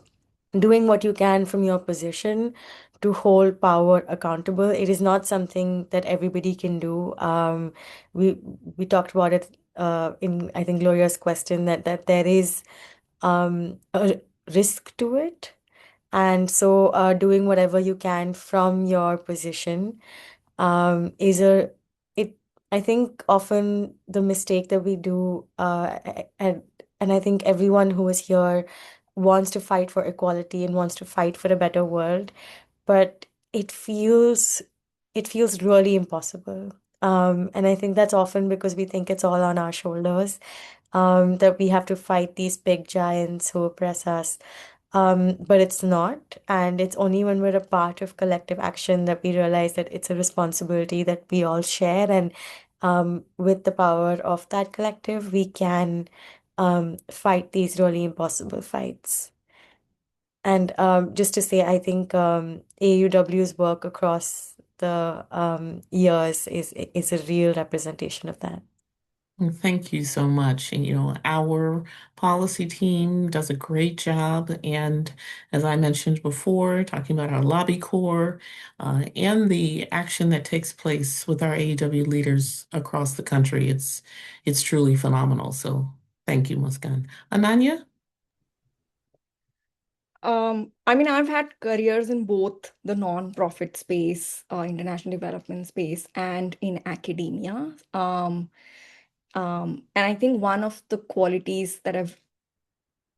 doing what you can from your position to hold power accountable. It is not something that everybody can do. We we talked about it in I think Gloria's question that there is a risk to it. And so doing whatever you can from your position is a it I think often the mistake that we do and I think everyone who is here wants to fight for equality and wants to fight for a better world, but it feels it feels really impossible. And I think that's often because we think it's all on our shoulders, that we have to fight these big giants who oppress us. But it's not. And it's only when we're a part of collective action that we realize that it's a responsibility that we all share. And with the power of that collective, we can fight these really impossible fights. And just to say, I think AUW's work across the years is a real representation of that. Well, thank you so much. And, our policy team does a great job. And as I mentioned before, talking about our lobby corps and the action that takes place with our AEW leaders across the country, it's truly phenomenal. So thank you, Muskan. Ananya? I mean, I've had careers in both the non-profit space, international development space, and in academia. And I think one of the qualities that I've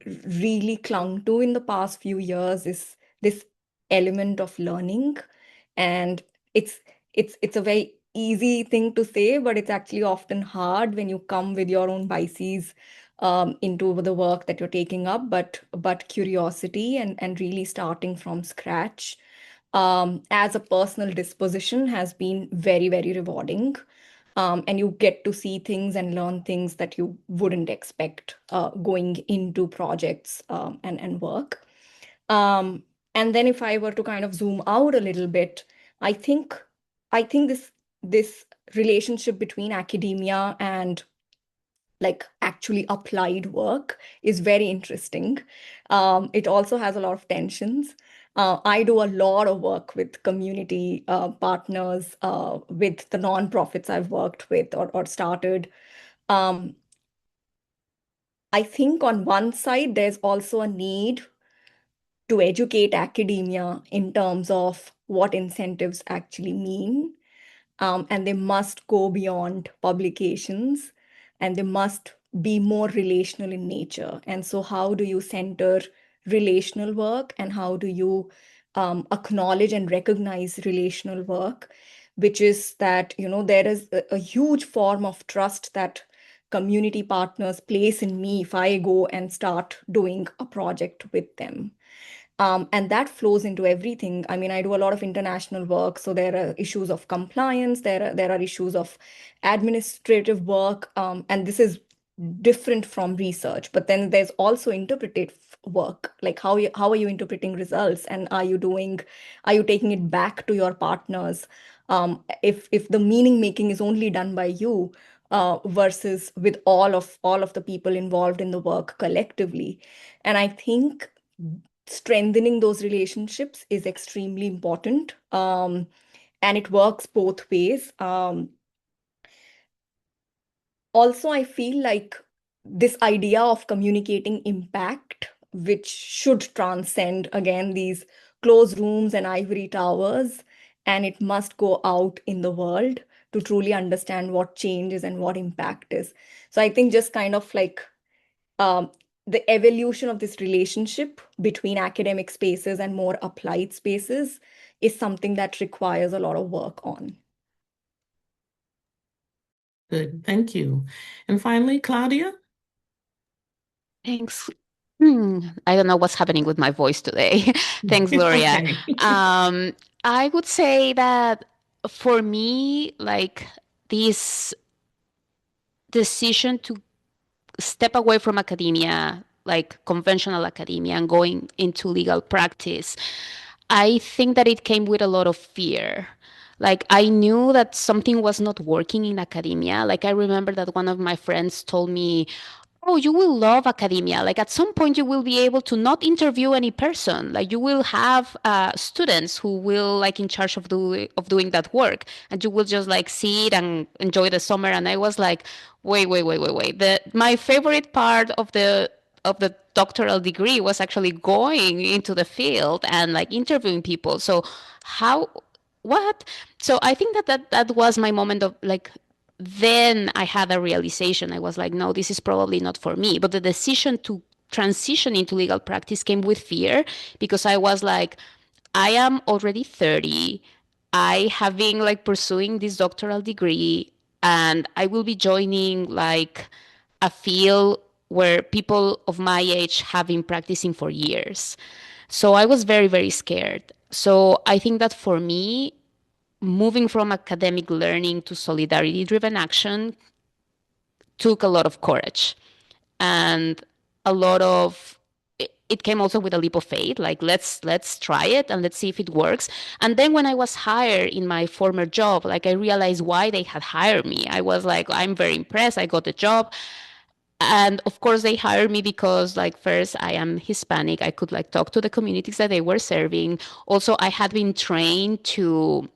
really clung to in the past few years is this element of learning. And it's it's a very easy thing to say, but it's actually often hard when you come with your own biases into the work that you're taking up. But curiosity and really starting from scratch as a personal disposition has been very, very rewarding. And you get to see things and learn things that you wouldn't expect going into projects and work. Um, and then if I were to kind of zoom out a little bit, I think this relationship between academia and like actually applied work is very interesting. It also has a lot of tensions. I do a lot of work with community partners, with the nonprofits I've worked with or started. Um, I think on one side, there's also a need to educate academia in terms of what incentives actually mean. And they must go beyond publications and they must be more relational in nature. And so, how do you center relational work and how do you acknowledge and recognize relational work, which is that, there is a huge form of trust that community partners place in me if I go and start doing a project with them. And that flows into everything. I mean, I do a lot of international work, so there are issues of compliance, there are issues of administrative work, and this is different from research. But then there's also interpretive work, like how are you interpreting results, and are you taking it back to your partners? If the meaning making is only done by you, versus with all of the people involved in the work collectively. And I think strengthening those relationships is extremely important. And it works both ways. Also, I feel like this idea of communicating impact, which should transcend again these closed rooms and ivory towers, and it must go out in the world to truly understand what change is and what impact is. So I think just kind of like um, the evolution of this relationship between academic spaces and more applied spaces is something that requires a lot of work on. Good, thank you. And finally, Claudia? Thanks. I don't know what's happening with my voice today. Thanks, It's Gloria. okay. I would say that for me, like this decision to step away from academia, like conventional academia, and going into legal practice, I think that it came with a lot of fear. Like I knew that something was not working in academia. Like I remember that one of my friends told me, "Oh, you will love academia. Like at some point, you will be able to not interview any person. Like you will have students who will like in charge of doing that work, and you will just like sit and enjoy the summer." And I was like, "Wait. My favorite part of the doctoral degree was actually going into the field and like interviewing people. So how?" What? So I think that was my moment of like then I had a realization. I was like, no, this is probably not for me. But the decision to transition into legal practice came with fear because I was like, I am already 30. I have been like pursuing this doctoral degree and I will be joining like a field where people of my age have been practicing for years. So I was very, very scared. So I think that for me, moving from academic learning to solidarity driven action took a lot of courage and a lot of it came also with a leap of faith like let's try it and let's see if it works. And then when I was hired in my former job, like I realized why they had hired me. I was like, I'm very impressed, I got the job. And of course they hired me because like first I am Hispanic, I could like talk to the communities that they were serving. Also I had been trained to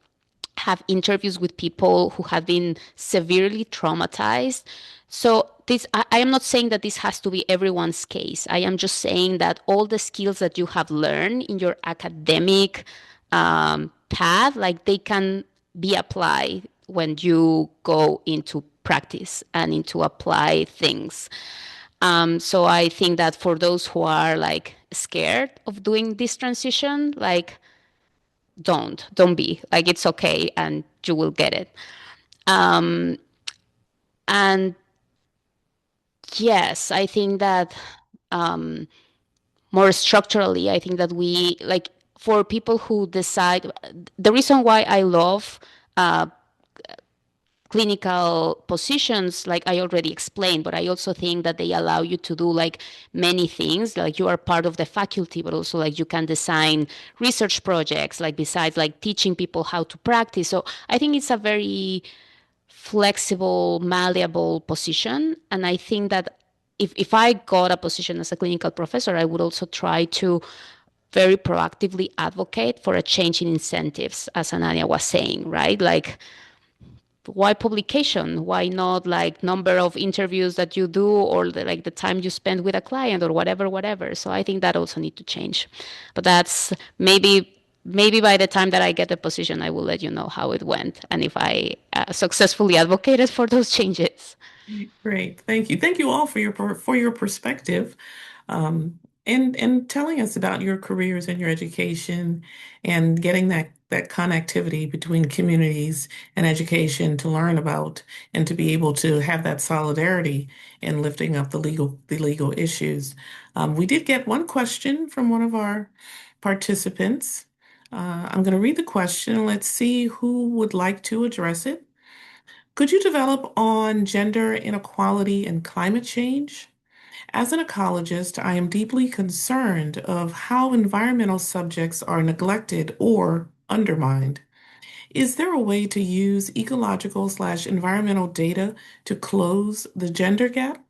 have interviews with people who have been severely traumatized. So this, I am not saying that this has to be everyone's case. I am just saying that all the skills that you have learned in your academic path, like they can be applied when you go into practice and into apply things. So I think that for those who are like scared of doing this transition, like don't be like it's okay and you will get it. um and yes, I think that um more structurally, I think that we like for people who decide, the reason why I love uh clinical positions, like I already explained, but I also think that they allow you to do like many things. Like you are part of the faculty, but also like you can design research projects, like besides like teaching people how to practice. So I think it's a very flexible, malleable position. And I think that if I got a position as a clinical professor, I would also try to very proactively advocate for a change in incentives, as Ananya was saying, right? Like why publication? Why not like number of interviews that you do or like the time you spend with a client or whatever. So I think that also need to change. But that's maybe by the time that I get the position, I will let you know how it went and if I successfully advocated for those changes. Great. Thank you. Thank you all for for your perspective, and telling us about your careers and your education and getting that connectivity between communities and education to learn about and to be able to have that solidarity in lifting up the legal issues. We did get one question from one of our participants. I'm going to read the question. Let's see who would like to address it. Could you develop on gender inequality and climate change? As an ecologist, I am deeply concerned of how environmental subjects are neglected or undermined. Is there a way to use ecological/environmental data to close the gender gap?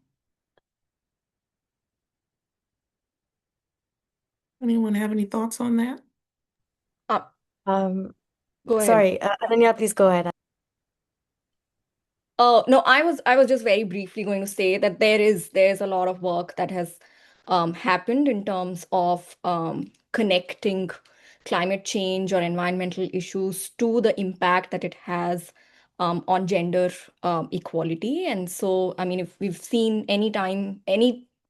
Anyone have any thoughts on that? Uh, Um, Go ahead. sorry, Ananya, please go ahead. Oh, no, I was just very briefly going to say that there's a lot of work that has happened in terms of connecting climate change or environmental issues to the impact that it has on gender equality. And so, I mean, if we've seen any time,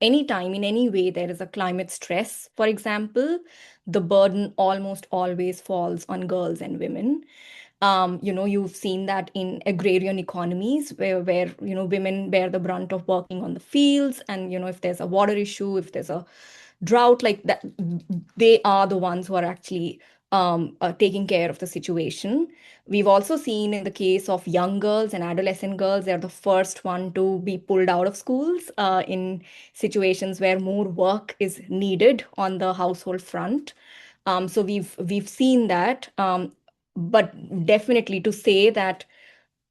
anytime, in any way, there is a climate stress, for example, the burden almost always falls on girls and women. You've seen that in agrarian economies where women bear the brunt of working on the fields. And, if there's a water issue, if there's a drought like that, they are the ones who are actually taking care of the situation. We've also seen in the case of young girls and adolescent girls, they're the first one to be pulled out of schools in situations where more work is needed on the household front. So we've seen that, but definitely to say that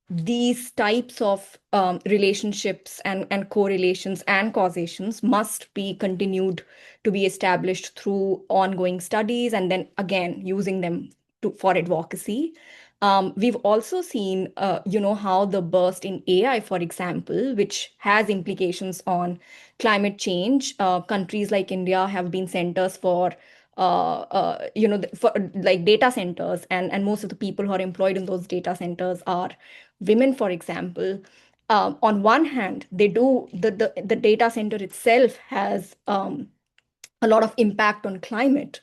these types of relationships and correlations and causations must be continued to be established through ongoing studies and then again using them for advocacy. We've also seen, how the burst in AI, for example, which has implications on climate change. Countries like India have been centers for for like data centers, and most of the people who are employed in those data centers are women, for example. On one hand, they do the data center itself has a lot of impact on climate,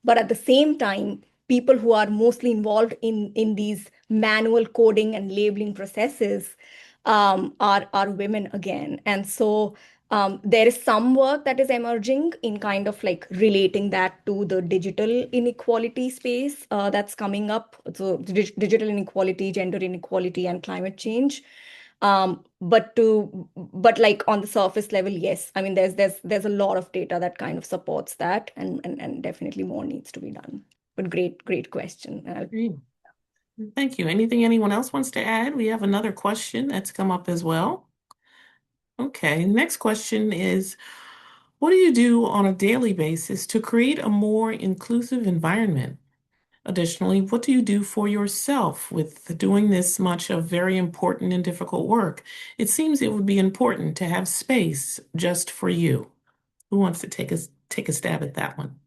but at the same time, people who are mostly involved in these manual coding and labeling processes are women again. And so there is some work that is emerging in kind of like relating that to the digital inequality space that's coming up. So digital inequality, gender inequality, and climate change. But like on the surface level, yes, I mean there's a lot of data that kind of supports that, and definitely more needs to be done. But great question. Great. Thank you. Anything anyone else wants to add? We have another question that's come up as well. Okay, next question is, what do you do on a daily basis to create a more inclusive environment? Additionally, what do you do for yourself with doing this much of very important and difficult work? It seems it would be important to have space just for you. Who wants to take a stab at that one?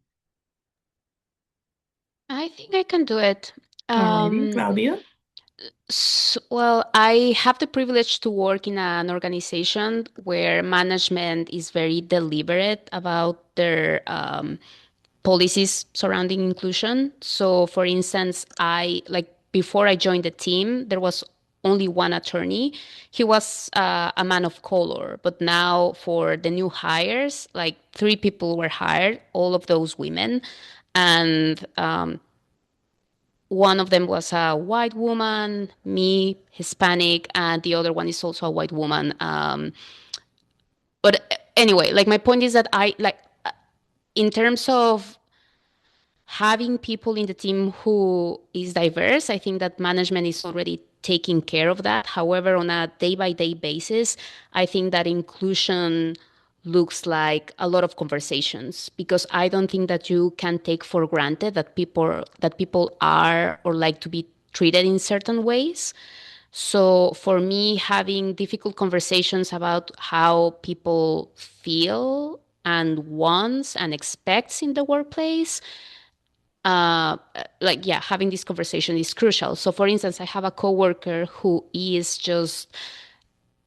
I think I can do it. Alrighty, Um, Claudia. well, I have the privilege to work in an organization where management is very deliberate about their policies surrounding inclusion. So, for instance, I like before I joined the team, there was only one attorney. He was a man of color, but now for the new hires, like 3 people were hired, all of those women, and one of them was a white woman, me, Hispanic, and the other one is also a white woman. But anyway, like my point is that I like in terms of having people in the team who is diverse, I think that management is already taking care of that. However, on a day-by-day basis, I think that inclusion looks like a lot of conversations because I don't think that you can take for granted that people are or like to be treated in certain ways. So for me, having difficult conversations about how people feel and wants and expects in the workplace, like yeah, having this conversation is crucial. So for instance, I have a coworker who is just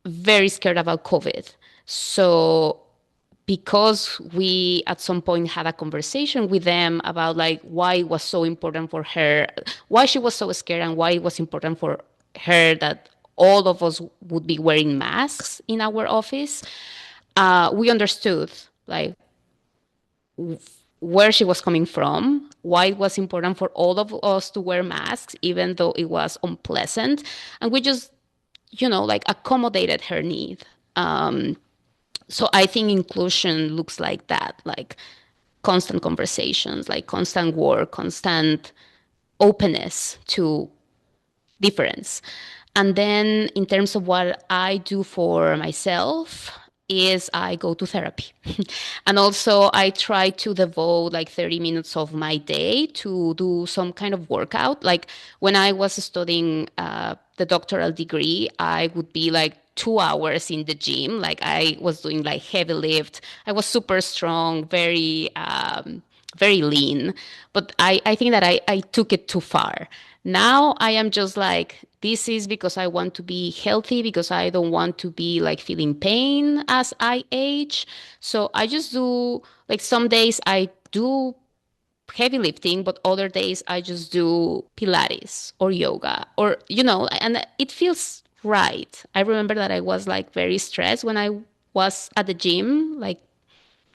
very scared about COVID. So because we at some point had a conversation with them about like why it was so important for her, why she was so scared and why it was important for her that all of us would be wearing masks in our office, we understood like where she was coming from, why it was important for all of us to wear masks, even though it was unpleasant. And we just, like accommodated her need. So I think inclusion looks like that, like constant conversations, like constant work, constant openness to difference. And then in terms of what I do for myself is I go to therapy. And also I try to devote like 30 minutes of my day to do some kind of workout. Like when I was studying the doctoral degree, I would be like 2 hours in the gym. Like I was doing like heavy lift. I was super strong, very lean. But I think that I took it too far. Now I am just like, this is because I want to be healthy, because I don't want to be like feeling pain as I age. So I just do like some days I do heavy lifting, but other days I just do Pilates or yoga or, and it feels right. I remember that I was like very stressed when I was at the gym like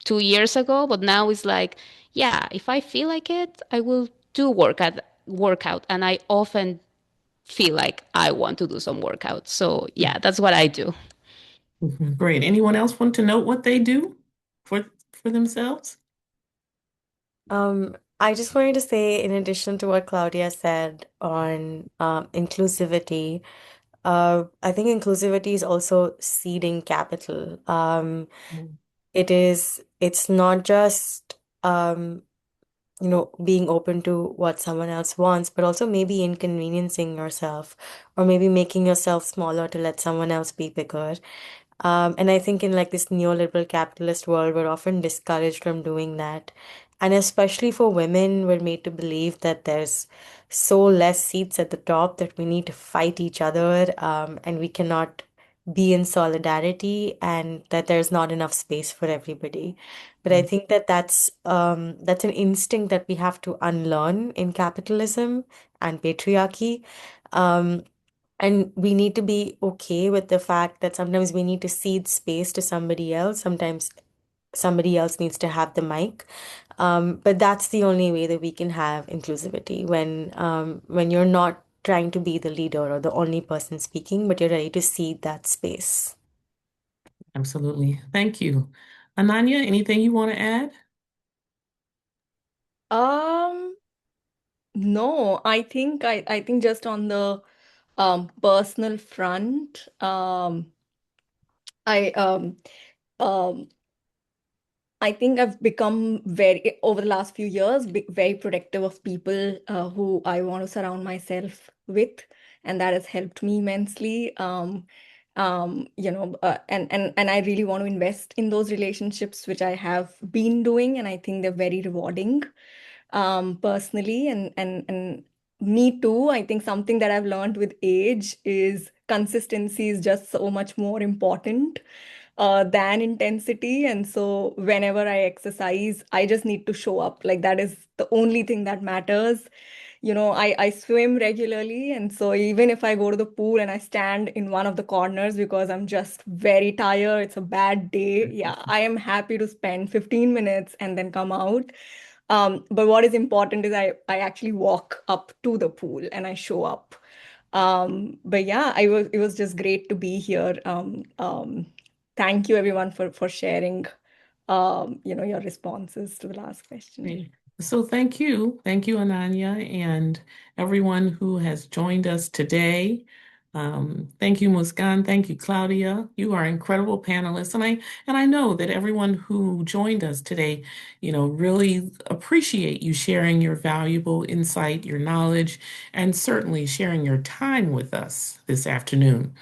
2 years ago, but now it's like, yeah, if I feel like it, I will do workout. And I often feel like I want to do some workout. So yeah, that's what I do. Mhm. Great. Anyone else want to note what they do for themselves? I just wanted to say, in addition to what Claudia said on inclusivity, I think inclusivity is also seeding capital. Mm. It's not just being open to what someone else wants, but also maybe inconveniencing yourself or maybe making yourself smaller to let someone else be bigger. And I think in like this neoliberal capitalist world, we're often discouraged from doing that. And especially for women, we're made to believe that there's so less seats at the top that we need to fight each other, and we cannot be in solidarity, and that there's not enough space for everybody. But I think that that's an instinct that we have to unlearn in capitalism and patriarchy. Um, and we need to be okay with the fact that sometimes we need to cede space to somebody else. Sometimes somebody else needs to have the mic. But that's the only way that we can have inclusivity when you're not trying to be the leader or the only person speaking, but you're ready to cede that space. Absolutely. Thank you. Ananya, anything you want to add? Um, no, I think just on the personal front, I um I think I've become very, over the last few years, very protective of people who I want to surround myself with, and that has helped me immensely. And I really want to invest in those relationships, which I have been doing, and I think they're very rewarding, personally, and me too. I think something that I've learned with age is consistency is just so much more important than intensity. And so whenever I exercise, I just need to show up. Like that is the only thing that matters. I swim regularly. And so even if I go to the pool and I stand in one of the corners because I'm just very tired, it's a bad day. Yeah, I am happy to spend 15 minutes and then come out. But what is important is I actually walk up to the pool and I show up. But yeah, it was just great to be here. Thank you everyone for sharing your responses to the last question. Great. So thank you. Thank you, Ananya, and everyone who has joined us today. Thank you, Muskan. Thank you, Claudia. You are incredible panelists. And I know that everyone who joined us today, really appreciate you sharing your valuable insight, your knowledge, and certainly sharing your time with us this afternoon.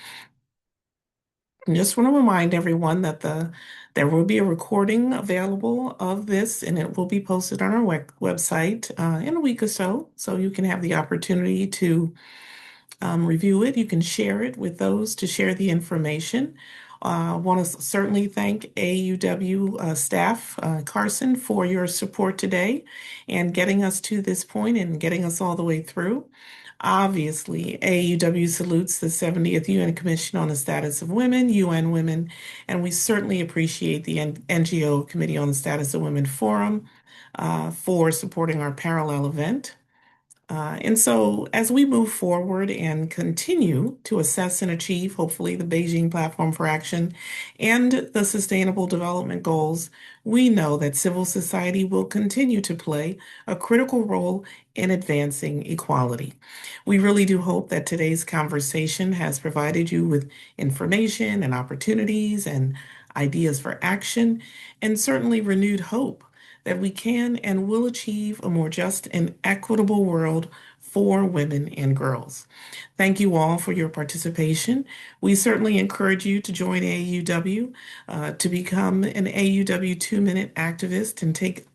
I just want to remind everyone that there will be a recording available of this, and it will be posted on our website in a week or so. So you can have the opportunity to review it. You can share it with those to share the information. I want to certainly thank AUW staff, Carson, for your support today and getting us to this point and getting us all the way through. Obviously, AUW salutes the 70th UN Commission on the Status of Women, UN Women, and we certainly appreciate the NGO Committee on the Status of Women Forum for supporting our parallel event. And so, as we move forward and continue to assess and achieve, hopefully, the Beijing Platform for Action and the Sustainable Development Goals, we know that civil society will continue to play a critical role in advancing equality. We really do hope that today's conversation has provided you with information and opportunities and ideas for action, and certainly renewed hope that we can and will achieve a more just and equitable world for women and girls. Thank you all for your participation. We certainly encourage you to join AUW, to become an AUW 2-minute activist and take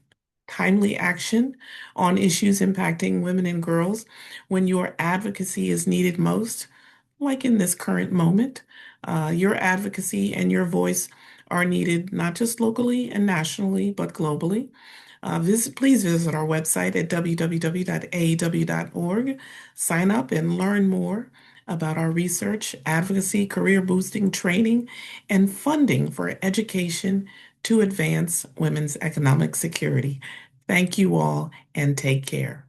timely action on issues impacting women and girls when your advocacy is needed most, like in this current moment. Your advocacy and your voice are needed not just locally and nationally, but globally. Please visit our website at www.aaw.org. Sign up and learn more about our research, advocacy, career boosting training, and funding for education to advance women's economic security. Thank you all and take care.